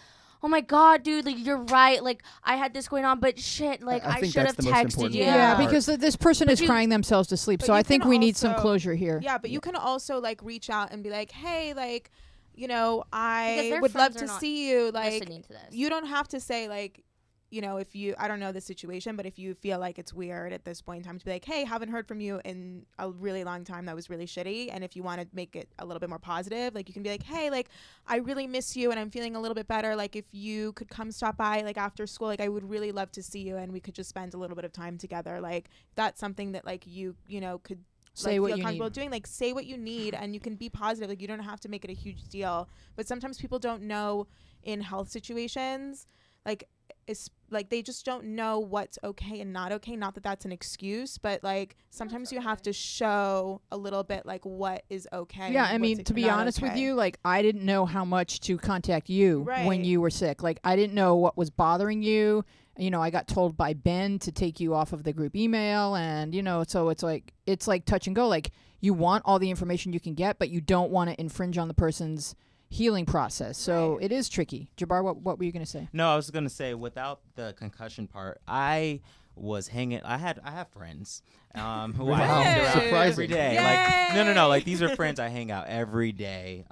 "Oh my God, dude, like you're right. Like I had this going on, but shit, like I should have texted you." Yeah, because this person is crying themselves to sleep. So I think we need some closure here. Yeah, but you can also like reach out and be like, "Hey, like, you know, I would love to see you." Like, you don't have to say like, you know, if you, I don't know the situation, but if you feel like it's weird at this point in time to be like, "Hey, haven't heard from you in a really long time. That was really shitty." And if you want to make it a little bit more positive, like you can be like, "Hey, like I really miss you and I'm feeling a little bit better. Like if you could come stop by like after school, like I would really love to see you and we could just spend a little bit of time together." Like that's something that like you know, could say what feel you comfortable need. doing. Like say what you need, and you can be positive. Like you don't have to make it a huge deal. But sometimes people don't know in health situations, like it's like they just don't know what's okay and not okay. Not that that's an excuse, but like sometimes you have to show a little bit like what is okay. Yeah, I mean, to be honest with you, like I didn't know how much to contact you when you were sick. Like I didn't know what was bothering you. You know, I got told by Ben to take you off of the group email, and you know, so it's like touch and go. Like you want all the information you can get, but you don't want to infringe on the person's healing process. So it is tricky. Jabbar, what were you going to say? No, I was going to say without the concussion part, I was hanging. I have friends who I hang around every day. Yay! Like no, like these are friends I hang out every day.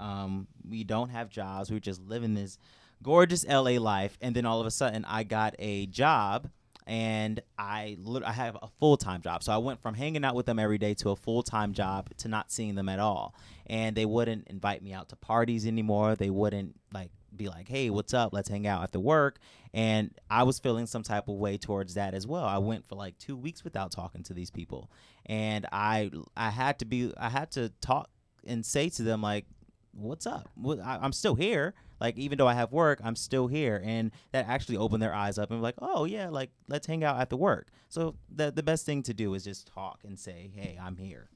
We don't have jobs. We just live in this gorgeous LA life, and then all of a sudden I got a job, and I have a full-time job. So I went from hanging out with them every day to a full-time job to not seeing them at all. And they wouldn't invite me out to parties anymore. They wouldn't like be like, "Hey, what's up? Let's hang out after work." And I was feeling some type of way towards that as well. I went for like 2 weeks without talking to these people, and I had to talk and say to them like, "What's up? I'm still here. Like, even though I have work, I'm still here." And that actually opened their eyes up and be like, "Oh yeah, like let's hang out after work." So the best thing to do is just talk and say, "Hey, I'm here."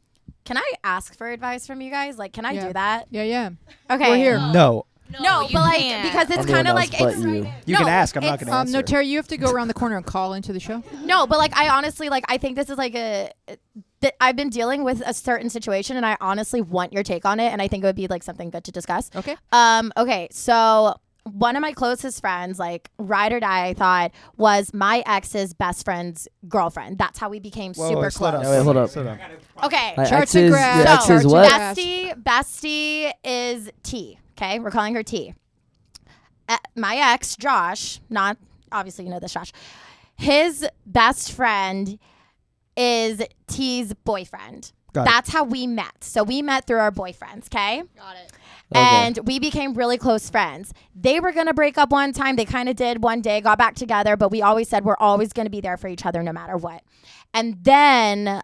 Can I ask for advice from you guys? Like, can I do that? Yeah. Okay. We're here. No. No, but like can't. because it's kind of like it's You can ask. I'm not going to answer. No, Terry, you have to go around the corner and call into the show. No, but like I honestly like I think this is like I've been dealing with a certain situation, and I honestly want your take on it, and I think it would be like something good to discuss. Okay. Okay. So one of my closest friends, like ride or die, I thought was my ex's best friend's girlfriend. That's how we became super close. Wait, hold up. Okay. My Charts ex's, and graphs. your ex's Charts and what? graphs. Bestie is T. Okay, we're calling her T. My ex, Josh, not obviously you know this, Josh. His best friend is T's boyfriend. That's how we met. So we met through our boyfriends, okay? Got it. And we became really close friends. They were going to break up one time. They kind of did one day, got back together, but we always said we're always going to be there for each other no matter what. And then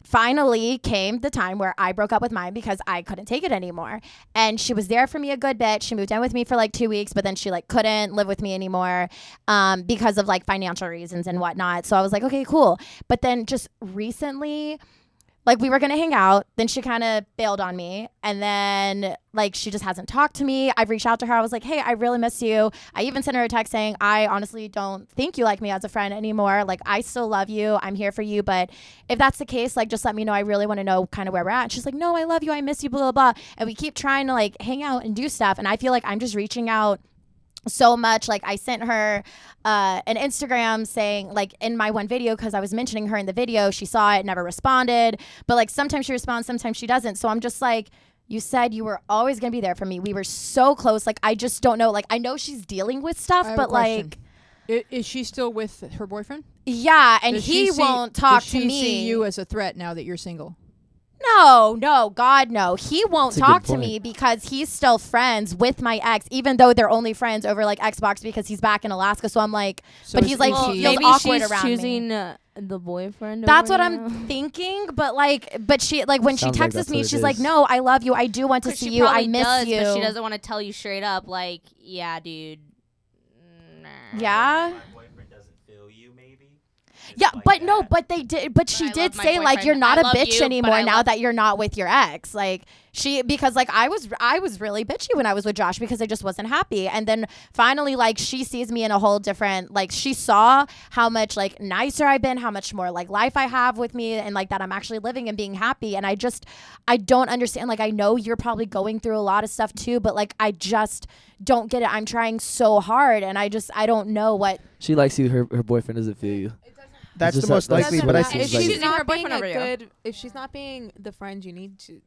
finally came the time where I broke up with mine because I couldn't take it anymore. And she was there for me a good bit. She moved in with me for like 2 weeks, but then she like couldn't live with me anymore because of like financial reasons and whatnot. So I was like, okay, cool. But then just recently, like we were going to hang out. Then she kind of bailed on me. And then like she just hasn't talked to me. I've reached out to her. I was like, hey, I really miss you. I even sent her a text saying, I honestly don't think you like me as a friend anymore. Like I still love you. I'm here for you. But if that's the case, like just let me know. I really want to know kind of where we're at. And she's like, no, I love you. I miss you, blah, blah, blah. And we keep trying to like hang out and do stuff. And I feel like I'm just reaching out so much. Like I sent her an Instagram saying like in my one video, because I was mentioning her in the video, she saw it, never responded, but like sometimes she responds, sometimes she doesn't. So I'm just like, you said you were always gonna be there for me. We were so close. Like I just don't know. Like I know she's dealing with stuff, I have a but question. like Is she still with her boyfriend? yeah, and Does he she won't talk does to she me. see you as a threat now that you're single? No, God, no. He won't That's a talk good to point. me because he's still friends with my ex, even though they're only friends over like Xbox because he's back in Alaska. So I'm like, So but he's like, is he she- feels maybe awkward she's around choosing me. the boyfriend. That's over what you. I'm thinking, but she like when she Sounds like texts that's me, what it she's like, is. "No, I love you. I do want to 'Cause see she you. I probably miss does, you." but she doesn't want to tell you straight up. Like, yeah, dude. Nah. Yeah. My boyfriend doesn't feel you, maybe. Yeah, Like but no, that. but they did. But she I did love my say like boyfriend. you're not I a love bitch you, but anymore I now love- that you're not with your ex. Like she because like I was really bitchy when I was with Josh because I just wasn't happy. And then finally like she sees me in a whole different like she saw how much like nicer I've been, how much more like life I have with me, and like that I'm actually living and being happy. And I don't understand. Like I know you're probably going through a lot of stuff too, but like I just don't get it. I'm trying so hard, and I don't know what. She likes you. Her boyfriend doesn't feel you. That's just the most that- likely, that's but I what it think if seems like. she's Choosing her not being boyfriend over a you. good, if she's not being the friend you need to,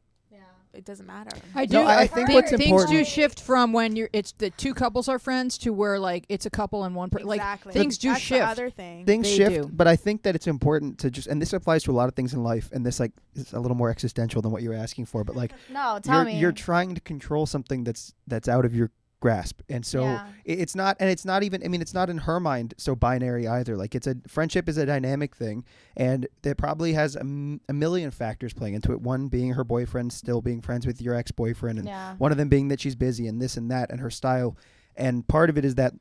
it doesn't matter. I do. No, I think what's things important- do shift from when it's the two couples are friends to where like it's a couple and one person. Like Exactly. things do That's shift. The other thing. things They shift, do. but I think that it's important to just, and this applies to a lot of things in life, and this like is a little more existential than what you're asking for, but like No, tell me. you're trying to control something that's out of your grasp, and so Yeah. it's not, and it's not even, I mean, it's not in her mind so binary either. Like it's a friendship is a dynamic thing, and it probably has a million factors playing into it, one being her boyfriend still being friends with your ex-boyfriend, and Yeah. one of them being that she's busy and this and that and her style, and part of it is that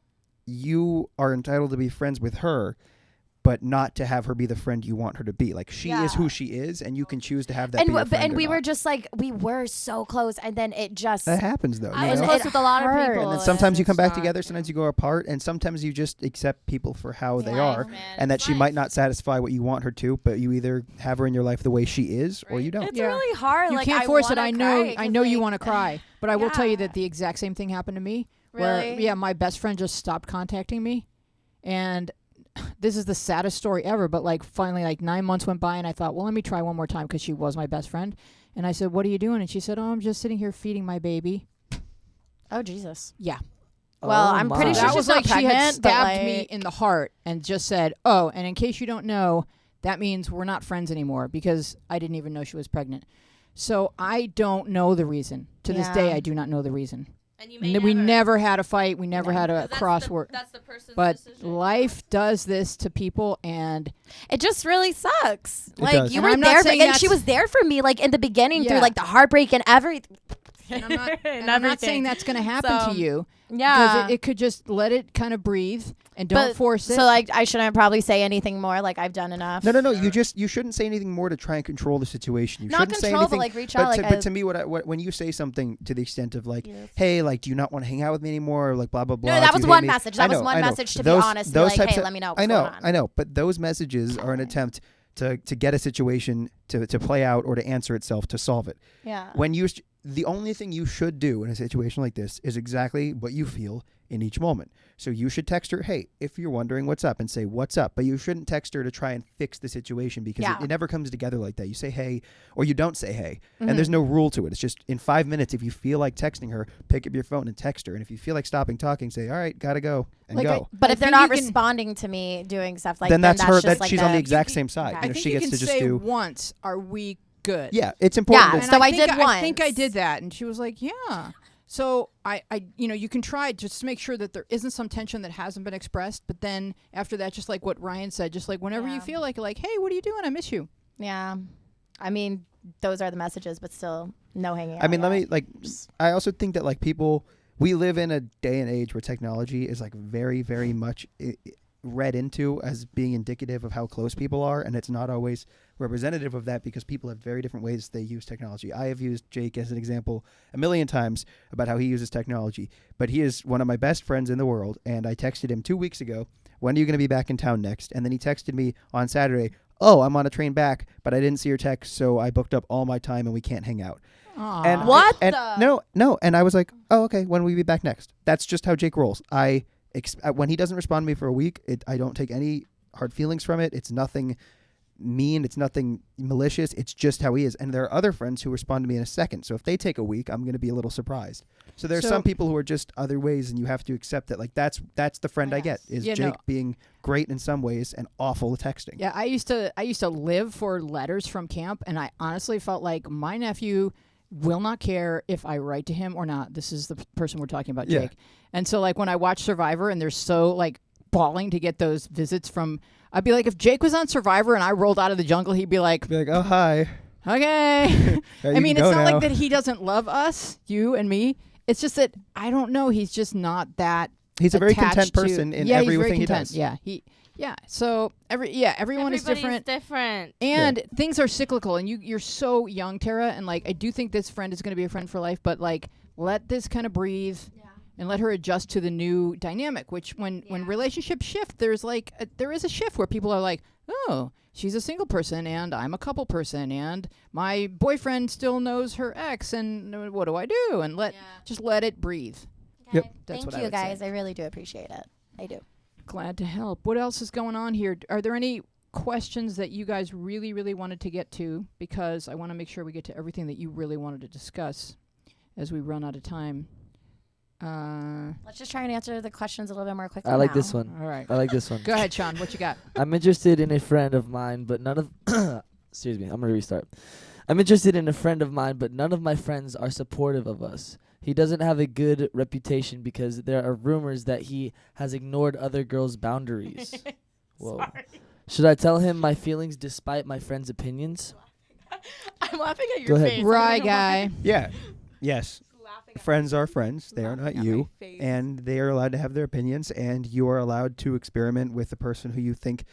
you are entitled to be friends with her, but not to have her be the friend you want her to be. Like she is who she is, and you can choose to have that be your friend And or we not. were just like we were so close, and then it just That happens though. I you was know? close with a lot of hurt. people. And then sometimes you come back it's not, together, sometimes you go apart, and sometimes you just accept people for how they life, are, man. and that It's she life. might not satisfy what you want her to, but you either have her in your life the way she is, or you don't. It's Yeah. really hard. You like, can't I force it. wanna I know. cry I 'cause, know you like, want to cry, but I will tell you Yeah. that the exact same thing happened to me. Where Really? yeah, my best friend just stopped contacting me, and this is the saddest story ever. But like finally, like 9 months went by, and I thought, well, let me try one more time because she was my best friend. And I said, what are you doing? And she said, oh, I'm just sitting here feeding my baby. Oh Jesus. Yeah. Well, Oh I'm my. pretty sure that she's was not like she had pregnant, but, stabbed me like- in the heart and just said, oh, and in case you don't know, that means we're not friends anymore because I didn't even know she was pregnant. So I don't know the reason. To this day, Yeah. I do not know the reason. And you We never had a fight. We never had a That's crossword. That's the person's But decision. life does this to people, and It just really sucks. It Like does. you And were I'm not there, for, saying and she that's- was there for me, like in the beginning Yeah. through like the heartbreak and everything. and I'm not, and And I'm not everything. saying that's going to happen So, to you. Yeah. Because it could just let it kind of breathe and don't But- force it. So like I shouldn't probably say anything more. Like I've done enough. No. You shouldn't say anything more to try and control the situation. You Not shouldn't say control, but, anything. like, reach but out, To, like, but to me, what when you say something to the extent of like, Yes. hey, like, do you not want to hang out with me anymore? Or like, blah blah blah. No, that do was you hate one me? message. That I was know, one I know. message to Those- be honest. And be those like, types hey, of- let me know. What's I know, going on. I know. But those messages are an attempt to get a situation to play out or to answer itself to solve it. Yeah. When the only thing you should do in a situation like this is exactly what you feel in each moment. So you should text her, hey, if you're wondering what's up, and say what's up. But you shouldn't text her to try and fix the situation because Yeah. it never comes together like that. You say hey, or you don't say hey. Mm-hmm. And there's no rule to it. It's just in 5 minutes, if you feel like texting her, pick up your phone and text her. And if you feel like stopping talking, say, all right, gotta go, and Like, go. But I if they're think not you can- responding to me doing stuff like then that's her. just That like she's on the the- exact same side. Okay. I You know, think she you gets can to just say do. once, are we good? Yeah, it's important. Yeah, to- so I think did I think I once. did that, and she was like, "Yeah." So I, you can try just to make sure that there isn't some tension that hasn't been expressed. But then after that, just like what Ryan said, just like whenever you Yeah. feel like, "Hey, what are you doing? I miss you." Yeah. I mean, those are the messages, but still no hanging out. I mean, let yet. me like. I also think that like people, we live in a day and age where technology is like very, very much read into as being indicative of how close people are, and it's not always representative of that because people have very different ways they use technology. I have used Jake as an example a million times about how he uses technology, but he is one of my best friends in the world, and I texted him 2 weeks ago, when are you going to be back in town next? And then he texted me on Saturday, oh, I'm on a train back, but I didn't see your text, so I booked up all my time and we can't hang out. Aw. And What and the- no, and I was like, oh, okay. When will we be back next? That's just how Jake rolls. When he doesn't respond to me for a week, I don't take any hard feelings from it. It's nothing mean. It's nothing malicious. It's just how he is. And there are other friends who respond to me in a second. So if they take a week, I'm going to be a little surprised. So there's some people who are just other ways, and you have to accept that. Like that's the friend I get is Jake being great in some ways and awful at texting. Yeah, I used to live for letters from camp, and I honestly felt like my nephew will not care if I write to him or not. This is the person we're talking about, Yeah. Jake. And so like when I watch Survivor and they're so like bawling to get those visits from, I'd be like, if Jake was on Survivor and I rolled out of the jungle, he'd be like, Oh, hi. Okay. Yeah, I mean, it's go not now. like that he doesn't love us, you and me. It's just that I don't know. He's just not that. He's a very content attached to- person in he's very everything he content. does. Yeah. So everyone is Everybody's different. different. And things are cyclical, and you're so young, Tara, and like I do think this friend is going to be a friend for life, but like let this kind of breathe and let her adjust to the new dynamic. Which when relationships shift, there is a shift where people are like, oh, she's a single person and I'm a couple person, and my boyfriend still knows her ex, and what do I do? And just let it breathe. Yep. That's Thank what I you, would say. guys. I really do appreciate it. I do. Glad to help. What else is going on here? Are there any questions that you guys really, really wanted to get to? Because I want to make sure we get to everything that you really wanted to discuss as we run out of time. Let's just try and answer the questions a little bit more quickly. I like now. this one. All right. I like this one. Go ahead, Sean. What you got? I'm interested in a friend of mine, but none of excuse me, I'm gonna restart. I'm interested in a friend of mine, but none of my friends are supportive of us. He doesn't have a good reputation because there are rumors that he has ignored other girls' boundaries. Whoa. Should I tell him my feelings despite my friend's opinions? I'm laughing at Go your ahead. face. Right, guy. Yeah. Yes. Laughing at Friends my are face. friends. They are Laughing not at you. my face. And they are allowed to have their opinions, and you are allowed to experiment with the person who you think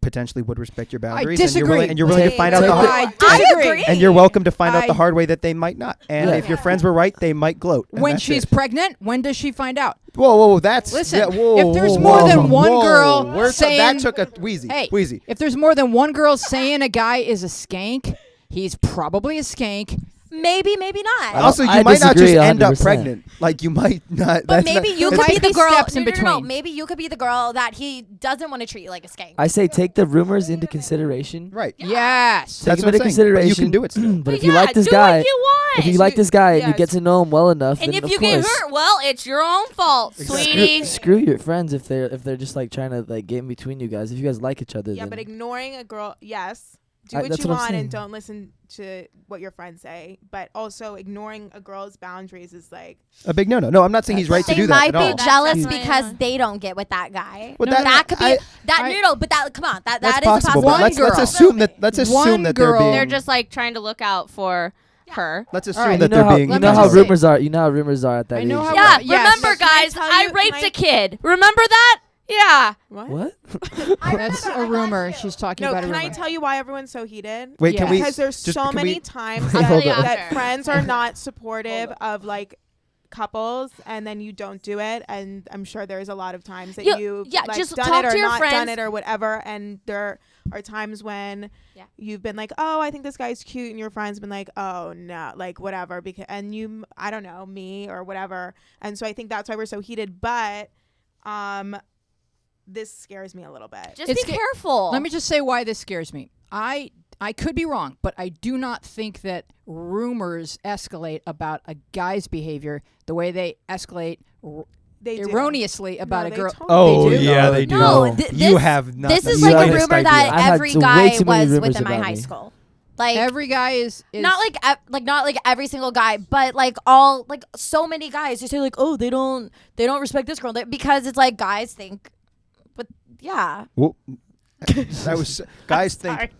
potentially would respect your boundaries. disagree. And you're willing to Wait, find out wait, the wait. hard, I disagree. agree. and you're welcome to find out I- the hard way that they might not. And Yeah. if your friends were right, they might gloat. And When that's she's it. pregnant, when does she find out? Whoa, that's Listen, yeah, whoa, if there's whoa, more whoa, than one whoa. girl that saying- took a wheezy, Hey, wheezy. if there's more than one girl saying a guy is a skank, he's probably a skank. Maybe, maybe not. don't- Also, you I might not just disagree end up 100%. pregnant. Like you might not. But that's maybe not, you There could might be the be girl. steps in No, between. Maybe you could be the girl that he doesn't want to treat you like a skank. I say take the rumors into consideration. right. Yes. Take That's them what into I'm saying. But consideration. you can do it still. But if yeah, you like this do guy, what you want. if you like this guy and you yes. get to know him well enough, and then if of you course, get hurt, well, it's your own fault, sweetie. screw your friends if they're just like trying to like get in between you guys. If you guys like each other, Yeah, then but ignoring a girl, yes. Do I- what that's you what I'm want saying. and don't listen to what your friends say. But also ignoring a girl's boundaries is like, A big no. No, I'm not saying he's right to They do that might at be all. jealous That's because right. they don't get with that guy. Well, that could be I- but that come on, that That's is a possible. possibility. But let's girl. assume that let's assume One that girl. they're being. They're just like trying to look out for her. Let's All assume right. you that know they're how being. Let you me know how just say- rumors are. You know how rumors are at that I know age. how- Yeah, yes. remember, Can I guys, tell I you- raped can I- a kid. Remember that? Yeah. What? That's a rumor. She's talking no, about a can rumor. I tell you why everyone's so heated? Wait, Yeah. can we? Because there's just- so can many we- times Hold that, up. that After. friends are not supportive of like couples, and then you don't do it. And I'm sure there's a lot of times that Yeah, you yeah, like, just done talk it or to your not done friends. it or whatever. And there are times when Yeah. you've been like, oh, I think this guy's cute, and your friend's been like, oh no, like whatever, because and you, I don't know, me or whatever. And so I think that's why we're so heated. But this scares me a little bit. Just It's be ca- careful. Let me just say why this scares me. I could be wrong, but I do not think that rumors escalate about a guy's behavior the way they escalate They do. erroneously about No, a they girl. totally Oh They do? yeah, they do. No, No. You have not. This is You like a have rumor idea. that I've had every way guy too many was rumors within my about high me. school. Like Every guy is not like every single guy, but like all like so many guys who say like, oh, they don't respect this girl because it's like guys think, but yeah. Whoa. That was guys think.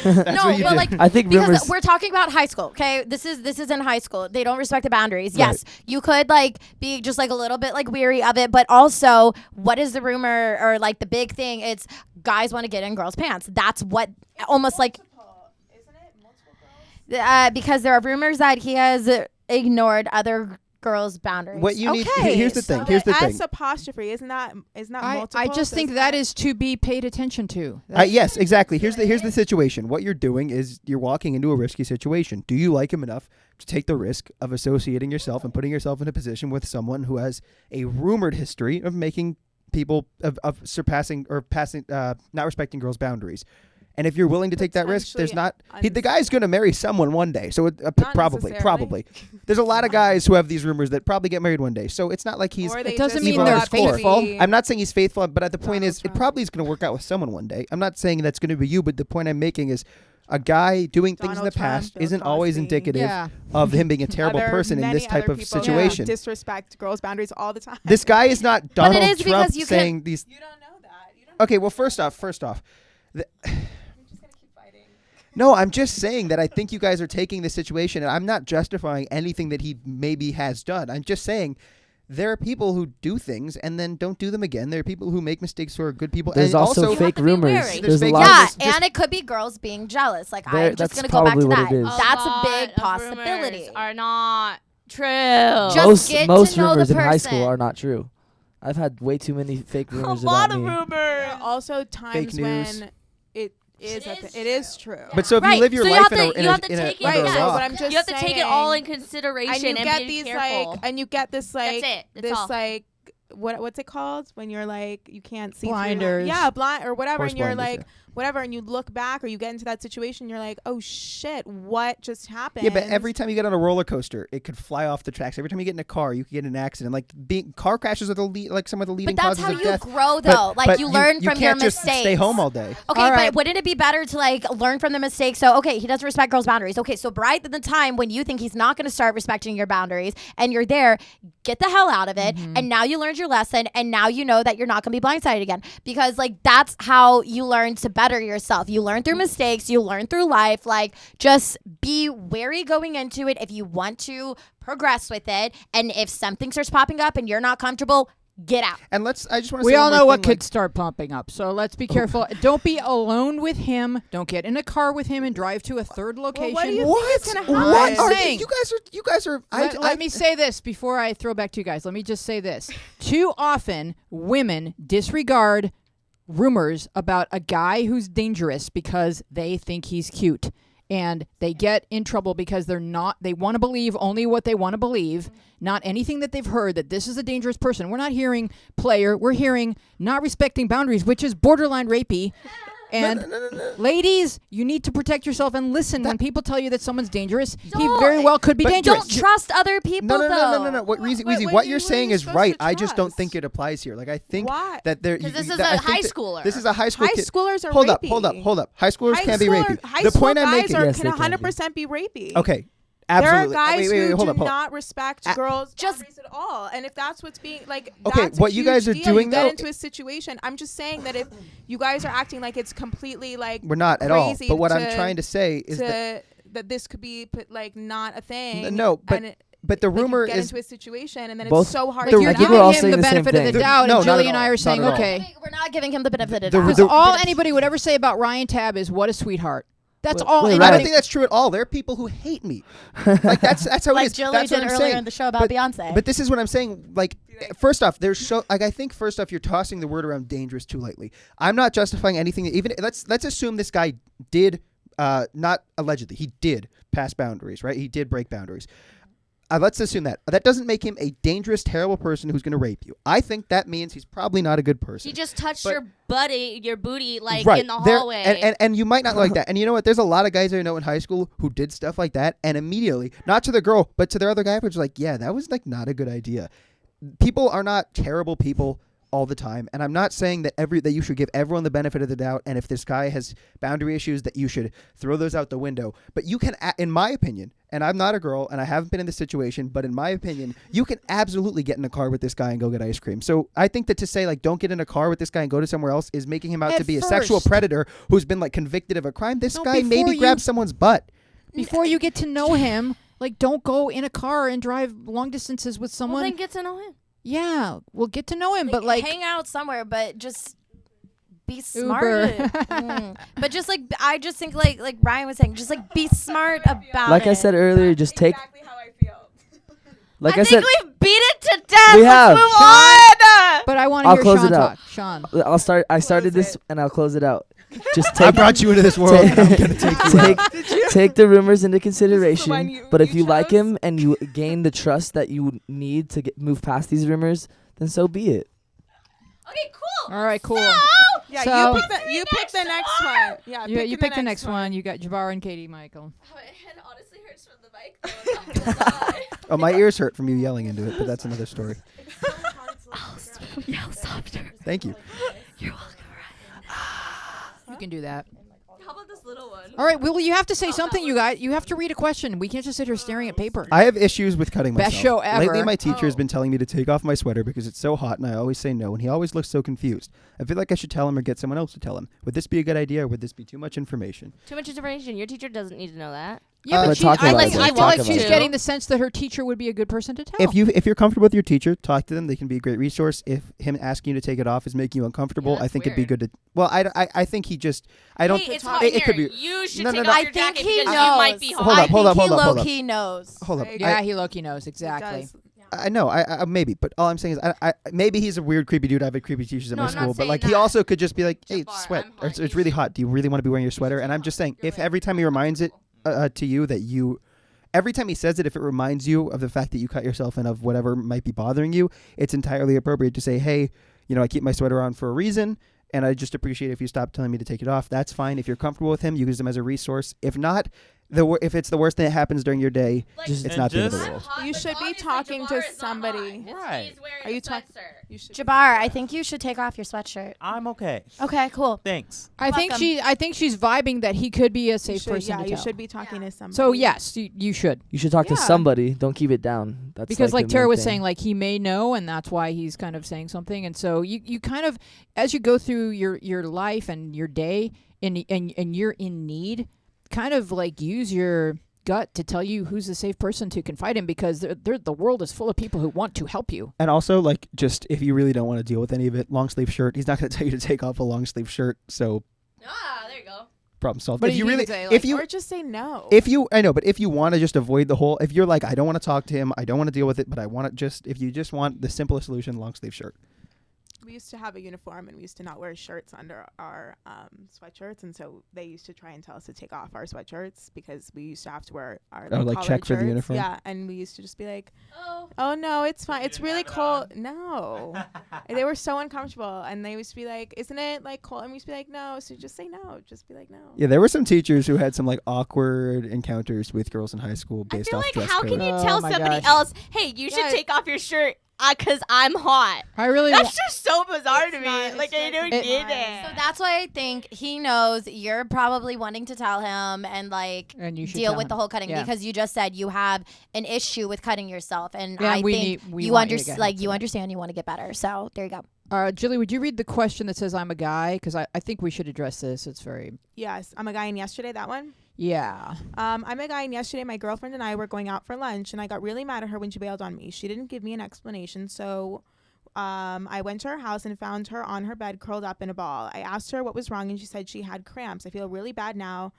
That's No, what you but did. like I think because rumors. we're talking about high school, okay? This is in high school. They don't respect the boundaries. Right. Yes, you could like be just like a little bit like weary of it, but also what is the rumor or like the big thing? It's guys want to get in girls' pants. That's what almost like because there are rumors that he has ignored other girls' boundaries. What you need. Okay, Here's the so thing. Here's the as thing. apostrophe, isn't that multiple? I just So think isn't that is to be paid attention to. Yes, exactly. Here's the situation. What you're doing is you're walking into a risky situation. Do you like him enough to take the risk of associating yourself and putting yourself in a position with someone who has a rumored history of making people of surpassing or passing, not respecting girls' boundaries? And if you're willing to take that risk, there's not. The guy's going to marry someone one day. So probably. There's a lot of guys who have these rumors that probably get married one day. So it's not like he's. It doesn't evil mean they're at his core. faithful. I'm not saying he's faithful, but the point is, Trump. it probably is going to work out with someone one day. I'm not saying that's going to be you, but the point I'm making is, a guy doing things in the Donald Trump, past Bill isn't always Cosby. indicative Yeah. of him being a terrible person in Many this type other of people situation. Disrespect girls' boundaries all the time. This guy is not But Donald it is Trump because you saying these. You don't know that. You don't Okay, well, first off, the, You're just gonna keep fighting. no, I'm just saying that I think you guys are taking this situation, and I'm not justifying anything that he maybe has done. I'm just saying there are people who do things and then don't do them again. There are people who make mistakes who are good people. There's and also You have fake to be rumors. wary. There's a fake lot. Yeah, Just- and it could be girls being jealous. Like, There- I'm just that's going to go back to probably what that. it is. That's a lot big of possibility. rumors are not true. Just get most to know the rumors in high school person. are not true. I've had way too many fake a rumors lot about of me. rumors. There are also times news. when it is. It It is true. But so if Right, you live your so you life have to- in you a have to in a take it under a Right, so rock, but I'm just You have to take it all in saying- consideration and you and get be these careful. like, and you get this like, That's it. That's this all. like, what's it called when you're like you can't see through, like- Blinders. yeah, blind or whatever, Horse and you're blinders, like whatever, and you look back or you get into that situation, you're like, oh shit, what just happened? Yeah, but every time you get on a roller coaster, it could fly off the tracks. Every time you get in a car, you could get in an accident. Like car crashes are like some of the leading But that's causes how of you death. grow, though. Like, you learn from your can't just mistakes. stay home all day. Okay, All but right. wouldn't it be better to like learn from the mistakes? So, okay, he doesn't respect girls' boundaries. Okay, so right at the time when you think he's not going to start respecting your boundaries and you're there, get the hell out of it. And now you learned your lesson, and now you know that you're not going to be blindsided again. Because like that's how you learn to better yourself. You learn through mistakes. You learn through life. Like, just be wary going into it if you want to progress with it. And if something starts popping up and you're not comfortable, get out. And I just want to We say all one more know what thing, could like, start pumping up, so let's be careful. Don't be alone with him. Don't get in a car with him and drive to a third location. what do you what? think is gonna happen? What I'm are saying. you guys are Let me say this before I throw back to you guys. Let me just say this. Too often, women disregard rumors about a guy who's dangerous because they think he's cute. And they get in trouble because they want to believe only what they want to believe, not anything that they've heard, that this is a dangerous person. We're not hearing player. We're hearing not respecting boundaries, which is borderline rapey. And ladies, you need to protect yourself and listen when people tell you that someone's dangerous. He very well could be But dangerous. Don't trust other people, No. What Wait, what you're saying is supposed right. to I just don't trust? think it applies here. Like I think Why? that there. 'Cause this is I a think high that schooler. This is a high school High kid. schoolers are Hold rapey. up. High schoolers can be rapey. High The school point I'm guys making. Yes, can they can be. 100% be rapey. Okay. There are Absolutely. guys Wait, who hold do up, hold up. not respect girls' just- boundaries at all, and if that's what's being like, Okay, that's a what you guys huge are deal. doing, you get though- into a situation. I'm just saying that if you guys are acting like it's completely like We're not at all. crazy But what to- I'm trying to say is that that this could be like not a thing. no, but and but the like, you rumor get is into a situation, and then Both- it's so hard. The- to You're I get think giving we're all out. him saying the the same benefit of the thing. doubt, No, and not Jilly at and I all. are saying, Not at all. okay. We're not giving him the benefit of the The- doubt. Because the- all anybody would ever say about Ryan Tabb is what a sweetheart. That's all wait, I anybody. don't think that's true at all. There are people who hate me. Like that's how it Like is. Jilly That's what did I'm earlier saying. in the show about But- Beyonce. But this is what I'm saying. Like, first off, I think first off, you're tossing the word around dangerous too lightly. I'm not justifying anything. Even let's assume this guy did, not allegedly, he did pass boundaries, right? He did break boundaries. Let's assume that. That doesn't make him a dangerous, terrible person who's going to rape you. I think that means he's probably not a good person. He just touched But- your booty, like right. in the There- hallway. and you might not like that. And you know what? There's a lot of guys I know in high school who did stuff like that, and immediately, not to the girl, but to their other guy, which was like, yeah, that was like not a good idea. People are not terrible people all the time, and I'm not saying that you should give everyone the benefit of the doubt, and if this guy has boundary issues that you should throw those out the window. But you can, in my opinion, and I'm not a girl and I haven't been in this situation, but in my opinion, you can absolutely get in a car with this guy and go get ice cream. So I think that to say like don't get in a car with this guy and go to somewhere else is making him out At to be a sexual first. predator who's been like convicted of a crime. This No, guy maybe before grabbed you- someone's butt. Before you get to know him, like don't go in a car and drive long distances with Well, someone. then get to know him. Yeah, we'll get to know him, but like hang out somewhere, but just be Uber. smart. But just like I just think like Ryan was saying, just like be smart about Like it. I said earlier, just take exactly how I feel. Like I I said, think we've beat it to death. We Let's have. move Sean. on. But I want to I'll hear close Sean it out. talk. Sean. I'll start. I started Close this it. and I'll close it out. Just I take brought you into this world. And I'm gonna take you out. take the rumors into one consideration. you- But if you you like chose? him and you gain the trust that you need to move past these rumors, then so be it. Okay, cool. All right, cool. Yeah, So- you pick the next one. Yeah, You pick the next one. You got Jabbar and KatieMichal. My head honestly hurts from the mic. Though. I'm not gonna lie. Oh, my ears hurt from you yelling into it, but that's another story. Yell softer. Thank you. You're welcome. You can do that. How about this little one? All right. Well, you have to say something, you guys. You have to read a question. We can't just sit here staring at paper. I have issues with cutting myself. Best show ever. Lately, my teacher has been telling me to take off my sweater because it's so hot, and I always say no, and he always looks so confused. I feel like I should tell him or get someone else to tell him. Would this be a good idea, or would this be too much information? Too much information. Your teacher doesn't need to know that. Yeah, But but talk I about like. it, I talk feel like about she's it. getting the sense that her teacher would be a good person to tell. If you're comfortable with your teacher, talk to them. They can be a great resource. If him asking you to take it off is making you uncomfortable, Yeah, I think that's it'd be good to. Well, I think he just. I don't. Hey, it's it, hot it here. could be. You should No, take no, off no. your I think jacket he because knows. you might be hot. Hold up, hold up, I think hold up, hold up. he knows. Hold up. yeah, he low-key knows exactly. I know, I maybe, but all I'm saying is, I maybe he's a weird, creepy dude. I've had creepy teachers at No, my I'm not school, but saying like he that. also could just be like, "Hey, Jabbar, sweat. I'm Or it's hot. really hot. Do you really want to be wearing your sweater?" And I'm just saying, if every time he reminds it to you that every time he says it, if it reminds you of the fact that you cut yourself and of whatever might be bothering you, it's entirely appropriate to say, "Hey, I keep my sweater on for a reason, and I just appreciate if you stop telling me to take it off." That's fine. If you're comfortable with him, you use him as a resource. If not, if it's the worst thing that happens during your day, Just- it's not the end of the just- world. You should be talking to somebody. Right. Are you talking? You should. Jabbar, I think you should take off your sweatshirt. I'm okay. Okay, cool. Thanks. I think she's vibing that he could be a You safe should, person yeah, to you tell. should be talking to somebody. So yes, you should. You should talk to Yeah. somebody. Don't keep it down. That's Because like the Tara main was thing. saying, like he may know, and that's why he's kind of saying something. And so you kind of, as you go through your life and your day, and you're in need, kind of like use your gut to tell you who's a safe person to confide in, because the world is full of people who want to help you. And also, like, just if you really don't want to deal with any of it, long sleeve shirt. He's not going to tell you to take off a long sleeve shirt. So There you go. problem solved. But if you you really, can say, if like, you, or just say no. I know, but if you want to just avoid the whole, if you're like, I don't want to talk to him, I don't want to deal with it, but I want to just, if you just want the simplest solution, long sleeve shirt. We used to have a uniform, and we used to not wear shirts under our sweatshirts, and so they used to try and tell us to take off our sweatshirts because we used to have to wear our like, collared check for the shirts. uniform? Yeah, and we used to just be like, Oh. "Oh no, it's fine. It's really cold." No, and they were so uncomfortable, and they used to be like, "Isn't it like cold?" And we used to be like, "No." So just say no. Just be like, "No." Yeah, there were some teachers who had some like awkward encounters with girls in high school I based feel off like dress how code. can you Oh tell my somebody gosh. else, hey, you should Yeah. take off your shirt because I'm hot? I really That's just so bizarre to It's me. not- Like it's I not don't It- get fine. it. So that's why I think he knows you're probably wanting to tell him and like and you should deal tell with him. the whole cutting Yeah. because you just said you have an issue with cutting yourself, and Yeah, I we think need- we you want you to get understand. Like help you for that. understand, you want to get better. So there you go. Jilly, would you read the question that says I'm a guy? Because I think we should address this. It's very, Yes, I'm a guy in yesterday. That one. yeah. I'm a guy, and yesterday my girlfriend and I were going out for lunch, and I got really mad at her when she bailed on me. She didn't give me an explanation, so I went to her house and found her on her bed curled up in a ball. I asked her what was wrong, and she said she had cramps. I feel really bad now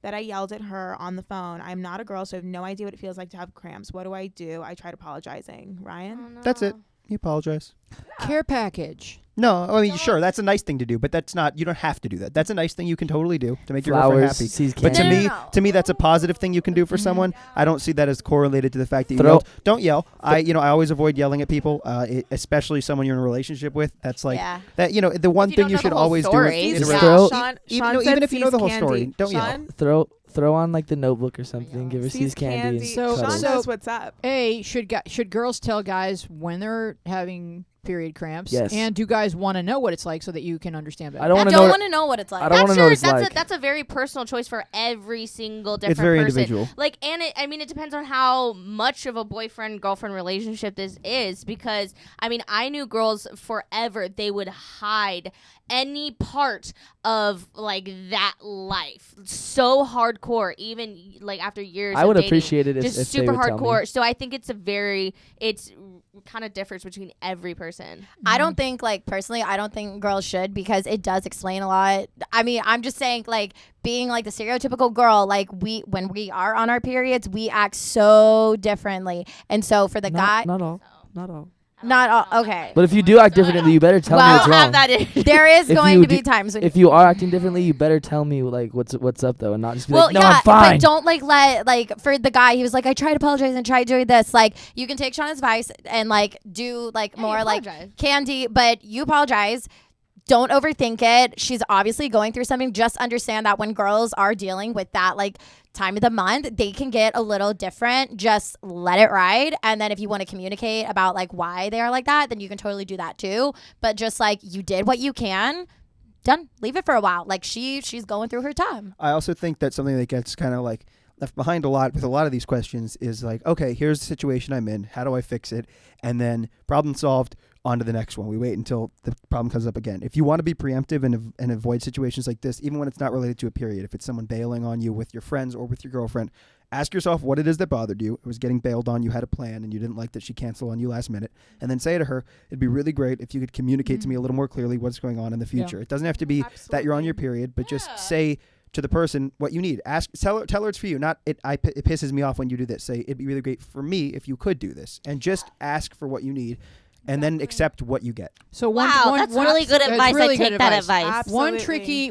that I yelled at her on the phone. I'm not a girl, so I have no idea what it feels like to have cramps. What do I do? I tried apologizing. Ryan? That's it. You apologize. Care package. No, I mean, sure, that's a nice thing to do, but that's not, you don't have to do that. That's a nice thing you can totally do to make your girlfriend Flowers, happy. sees But candy. to No, me, no. to me, that's a positive thing you can do for someone. I don't see that as correlated to the fact that you Throw- yelled. Don't yell. I always avoid yelling at people, especially someone you're in a relationship with. That's like Yeah. that. The one you thing don't you know the should whole always story, do Sees is Yeah. a Throw- relationship. Sean, even Sean no, said even if you know sees the whole candy. story, don't yell. Sean Throw on like the Notebook or something. Give her sees sees candy. and So- cuddle. Sean so- knows what's up. Should girls tell guys when they're having period cramps? Yes. And do guys want to know what it's like so that you can understand better? I don't I want to don't know. want to know what it's like. I don't want to know what it's like. That's a very personal choice for every single different It's very person. individual. Like, and it depends on how much of a boyfriend girlfriend relationship this is, because I knew girls forever, they would hide any part of like that life so hardcore, even like after years I of would dating, appreciate it if just they super would tell me. hardcore. So I think it's kind of differs between every person. I don't think, like, personally, I don't think girls should, because it does explain a lot. I mean, I'm just saying, like, being like the stereotypical girl, like, when we are on our periods, we act so differently. And so for the guy, Not all. Not all. not all, okay. But if you do act differently, you better tell me Well, what's wrong. There is If going you to be do- times when If you are acting differently, you better tell me like what's up though, and not just be like, no, yeah, I'm fine. but don't like let like for the guy, he was like, I tried to apologize and tried doing this. Like, you can take Shauna's advice and like do like more like candy, but you apologize. Don't overthink it. She's obviously going through something. Just understand that when girls are dealing with that like time of the month, they can get a little different. Just let it ride. And then if you want to communicate about like why they are like that, then you can totally do that too. But just like, you did what you can. Done. Leave it for a while. Like she's going through her time. I also think that something that gets kind of like left behind a lot with a lot of these questions is like, okay, here's the situation I'm in. How do I fix it? And then problem solved, on to the next one. We wait until the problem comes up again. If you want to be preemptive and avoid situations like this, even when it's not related to a period, if it's someone bailing on you with your friends or with your girlfriend, ask yourself what it is that bothered you. It was getting bailed on. You had a plan and you didn't like that she canceled on you last minute. And then say to her, it'd be really great if you could communicate to me a little more clearly what's going on in the future. It doesn't have to be that you're on your period, but just say to the person what you need. Tell her it's for you, not it pisses me off when you do this. Say, it'd be really great for me if you could do this. And just ask for what you need. And then accept what you get. So that's really good advice. Really I take that advice.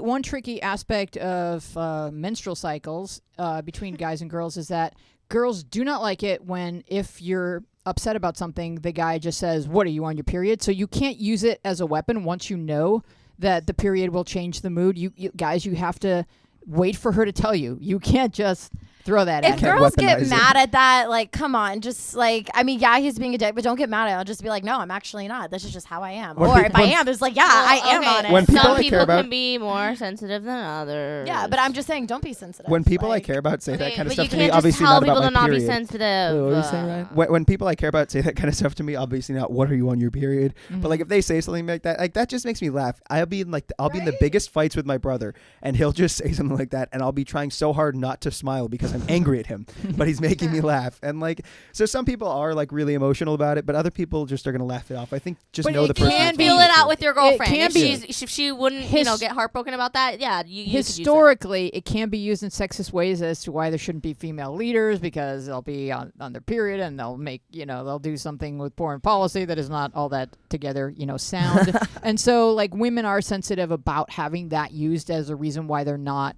One tricky aspect of menstrual cycles between guys and girls is that girls do not like it when, if you're upset about something, the guy just says, "What, are you on your period?" So you can't use it as a weapon once you know that the period will change the mood. You guys, you have to wait for her to tell you. You can't just throw that at If her. girls get mad at that, like, come on, just like, I mean, yeah, he's being a dick, but don't get mad at it. I'll just be like, no, I'm actually not. This is just how I am. Or if I am, it's like, yeah, I am on it. When people Some I people care about, can be more sensitive than others. Yeah, but I'm just saying, don't be sensitive. when people like, I care about say that kind of but stuff you to me, can't just obviously tell not people about to my not be period. sensitive. Wait, what were you saying, Ryan? When people I care about say that kind of stuff to me, obviously not, what are you on your period? But like if they say something like that just makes me laugh. I'll be in the biggest fights with my brother, and he'll just say something like that, and I'll be trying so hard not to smile because I'm angry at him, but he's making me laugh. And like, so some people are like really emotional about it, but other people just are gonna laugh it off. I think just But know it the person. can that's be- Feel going it through out with your girlfriend. can If she wouldn't, get heartbroken about that, yeah, you could use that. Historically, it can be used in sexist ways as to why there shouldn't be female leaders, because they'll be on their period and they'll make, they'll do something with foreign policy that is not all that together, sound. And so like women are sensitive about having that used as a reason why they're not,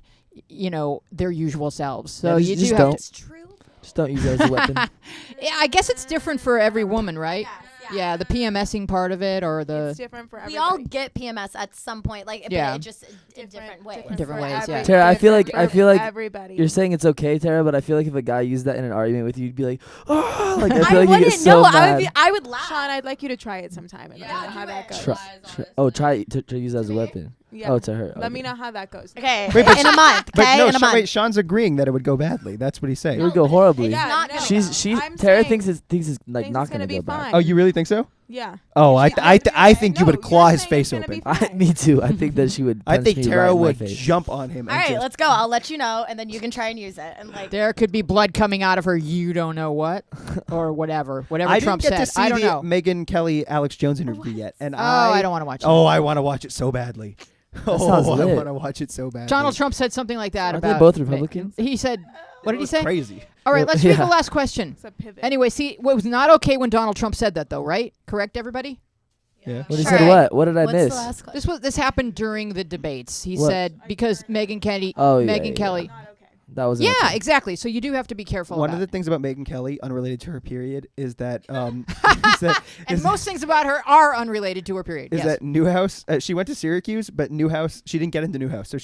their usual selves. So Yeah, you just do don't. have it's true. Just don't use it as a weapon. yeah, I guess it's different for every woman, right? Yeah, the PMSing part of it, or the It's different for everybody. We all get PMS at some point, like, but Yeah. it just in different ways. Different ways, yeah. Tara, I feel like everybody. you're saying it's okay, Tara, but I feel like if a guy used that in an argument with you, you'd be like, oh, like I I feel like you wouldn't get so know. mad. I would laugh. Sean, I'd like you to try it sometime and let me know how that goes. Try to use it as a weapon. Yeah. Oh, to her. Let me know how that goes. Okay, Wait, but in a month. But Okay, no, in a month. wait, Sean's agreeing that it would go badly. That's what he's saying. It would go horribly. It's not gonna I'm Tara saying thinks it's like things not is gonna gonna be go bad. fine. Oh, you really think so? Yeah. Oh, I think you No, would claw you're his saying face it's gonna be open. fine. Me too. I think that she would. I punch think me Tara right in my would face. jump on him. All and right, just, let's go. I'll let you know, and then you can try and use it. And like, there could be blood coming out of her, you don't know what, or whatever I Trump didn't get said. to see I don't the know. Megyn Kelly Alex Jones interview yet, and I don't want to watch it. Oh, I want to watch it so badly. sounds I lit. want to watch it so badly. Donald Trump said something like that Aren't they about both Republicans? He said, what did he say? Crazy. All right, let's read Yeah. the last question. It's a pivot. Anyway, see, it was not okay when Donald Trump said that, though, right? Correct, everybody? Yeah. When he Sure. said what? What did I what's miss? the last question? This happened during the debates. He What? said because Megyn Kelly. Oh, yeah, Megyn yeah. Kelly. That was Yeah, exactly. So you do have to be careful. One about of the it. things about Megyn Kelly, unrelated to her period, is that And most things about her are unrelated to her period. is Yes. that Newhouse. She went to Syracuse, but Newhouse she didn't get into Newhouse, so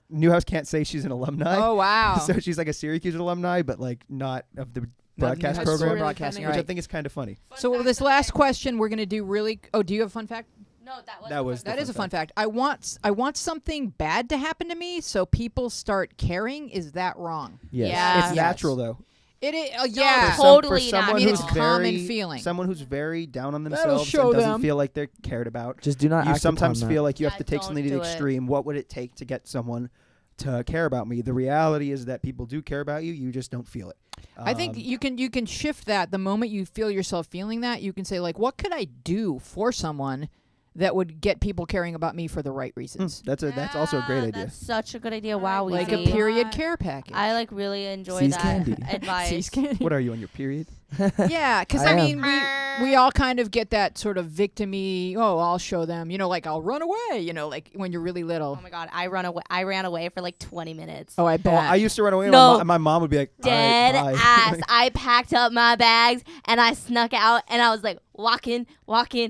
Newhouse can't say she's an alumni. Oh wow. So she's like a Syracuse alumni, but like not of the broadcast That's program, really broadcasting, funny. which I right. think is kind of funny. So with this last question, we're going to do really. Oh, do you have a fun fact? No, That was That is a fun fact. I want something bad to happen to me, so people start caring. Is that wrong? Yes. Yeah. It's natural though. It is. No, Yeah. it's totally for someone natural. I mean, who's it's a common very, feeling. Someone who's very down on That'll themselves show and doesn't them. feel like they're cared about. Just do not You act sometimes upon feel that. like you have Yeah, to take don't something to the do it. extreme. What would it take to get someone to care about me. The reality is that people do care about you. You just don't feel it. I think you can shift that the moment you feel yourself feeling that. You can say, like, what could I do for someone that would get people caring about me for the right reasons? That's also a great idea. That's such a good idea. Wow, Like a Weezy. period care package. I like really enjoy Sees that candy. advice. Sees candy. What are you on your period? Yeah, because I I am. mean, we all kind of get that sort of victim-y, oh, I'll show them, like I'll run away, like when you're really little. Oh my god, I ran away for like 20 minutes. Oh, I bet. Oh, I used to run away. No. And my mom would be like, Dead all right, bye. ass. I packed up my bags and I snuck out and I was like walking, Packed your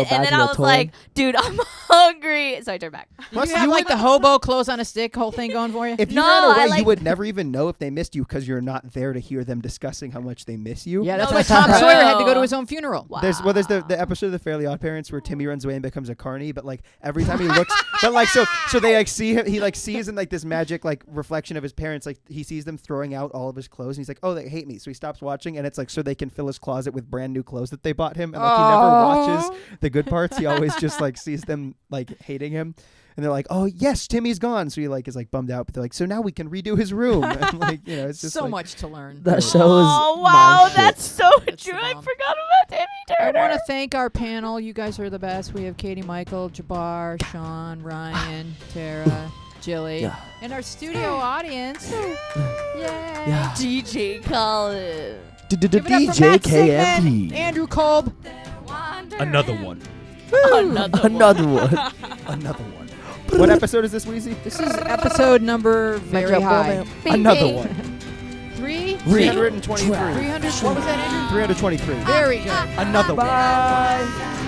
and bag then in I a was toy? like, dude, I'm hungry. So I turned back. Did you have like the hobo clothes on a stick whole thing going for you? If you No, ran I away, like- you would never even know if they missed you because you're not there to hear them discussing how much they miss you. Yeah, that's No, why it's Tom true. Sawyer had to go to his own funeral. Wow. There's the episode of The Fairly Odd Parents where Timmy runs away and becomes a carny, but like every time he looks, but like so they like see him, he like sees in like this magic like reflection of his parents, like he sees them throwing out all of his clothes and he's like, oh, they hate me, so he stops watching and it's like so they can fill his closet with brand new clothes that they bought him, and like he never watches the good parts. He always just like sees them like hating him. And they're like, oh, yes, Timmy's gone. So he like is like bummed out. But they're like, so now we can redo his room. And like, it's just so like, much to learn. That show is Oh wow, my shit. that's so It's the true. I bomb. forgot about Tammy I Turner. want to thank our panel. You guys are the best. We have KatieMichal, Jabbar, Sean, Ryan, Tara, Jilly, Yeah. and our studio audience. Yay! Yeah. DJ Colin. Give it up for Matt DJ Sigmund, KMP. Andrew Kolb. Another one. Another one. another one. What episode is this, Weezy? This is episode number very high. Another one. 323. 323. 300. What was that, Andrew? 323. Very good. Another one. Bye.